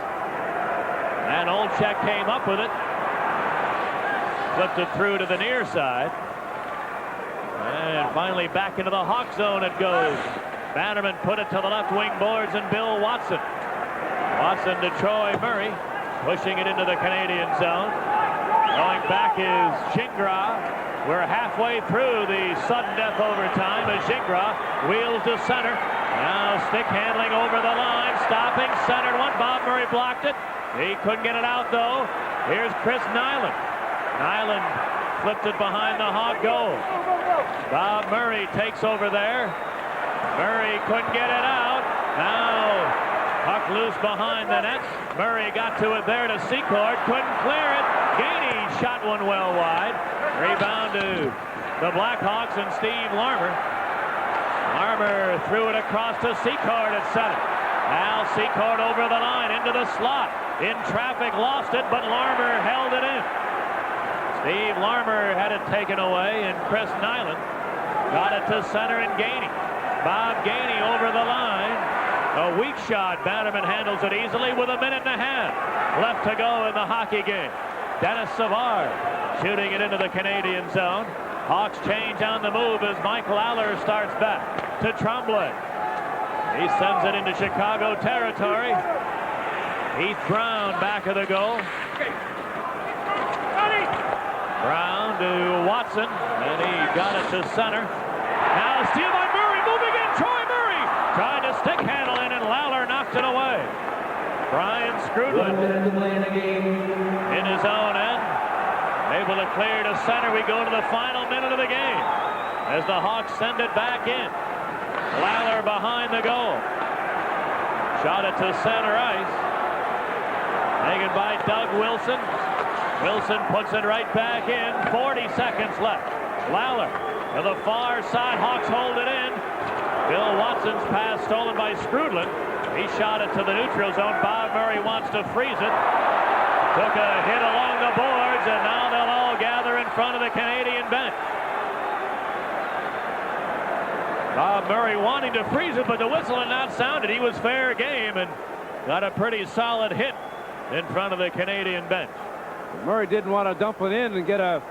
And Olczyk came up with it. Flipped it through to the near side. And finally back into the Hawk zone it goes. Bannerman put it to the left wing boards and Bill Watson. Watson to Troy Murray. Pushing it into the Canadian zone. Going back is Gingras. We're halfway through the sudden death overtime as Gingras wheels to center. Now stick handling over the line. Stopping, centered one. Bob Murray blocked it. He couldn't get it out though. Here's Chris Nyland. Nyland flipped it behind the Hawk goal. Bob Murray takes over there. Murray couldn't get it out. Now puck loose behind the net. Murray got to it there to Secord. Couldn't clear it. Gainey shot one well wide. Rebound to the Blackhawks and Steve Larmer. Larmer threw it across to Secord at center. Now Secord over the line into the slot. In traffic, lost it, but Larmer held it in. Steve Larmer had it taken away, and Chris Nyland got it to center and Gainey. Bob Gainey over the line. A weak shot. Bannerman handles it easily with a minute and a half left to go in the hockey game. Dennis Savard shooting it into the Canadian zone. Hawks change on the move as Mike Lawler starts back to Tremblay. He sends it into Chicago territory. Heath Brown back of the goal. Brown to Watson, and he got it to center. Now steal by Murray, moving in, Troy Murray tried to stick handle in, and Lawler knocked it away. Brian Scrudlin in his own end, able to clear to center. We go to the final minute of the game as the Hawks send it back in. Lawler behind the goal. Shot it to center ice. Taken by Doug Wilson. Wilson puts it right back in. 40 seconds left. Lawler to the far side. Hawks hold it in. Bill Watson's pass stolen by Scrudlin. He shot it to the neutral zone. Bob Murray wants to freeze it. Took a hit along the boards, and now they'll all gather in front of the Canadian bench. Bob Murray wanting to freeze it, but the whistle had not sounded. He was fair game and got a pretty solid hit in front of the Canadian bench. Murray didn't want to dump it in and get an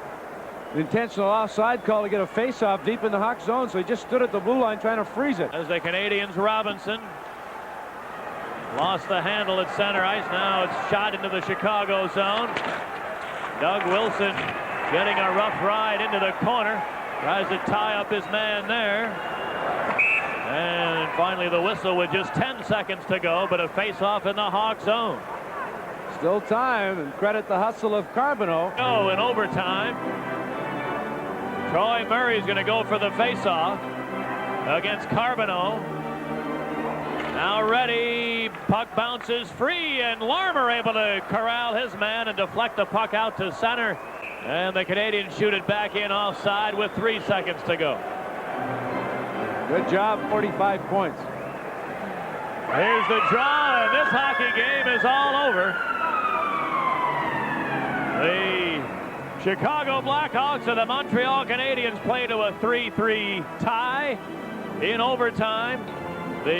intentional offside call to get a face-off deep in the Hawk zone, so he just stood at the blue line trying to freeze it. As the Canadiens, Robinson lost the handle at center ice. Now it's shot into the Chicago zone. Doug Wilson getting a rough ride into the corner. Tries to tie up his man there. And finally the whistle with just 10 seconds to go, but a face-off in the Hawk zone. Still time, and credit the hustle of Carbonneau. Oh, in overtime. Troy Murray's going to go for the face-off against Carbonneau. Now ready, puck bounces free, and Larmer able to corral his man and deflect the puck out to center. And the Canadiens shoot it back in offside with 3 seconds to go. Good job, 45 points. Here's the draw, and this hockey game is all over. The Chicago Blackhawks and the Montreal Canadiens play to a 3-3 tie in overtime. The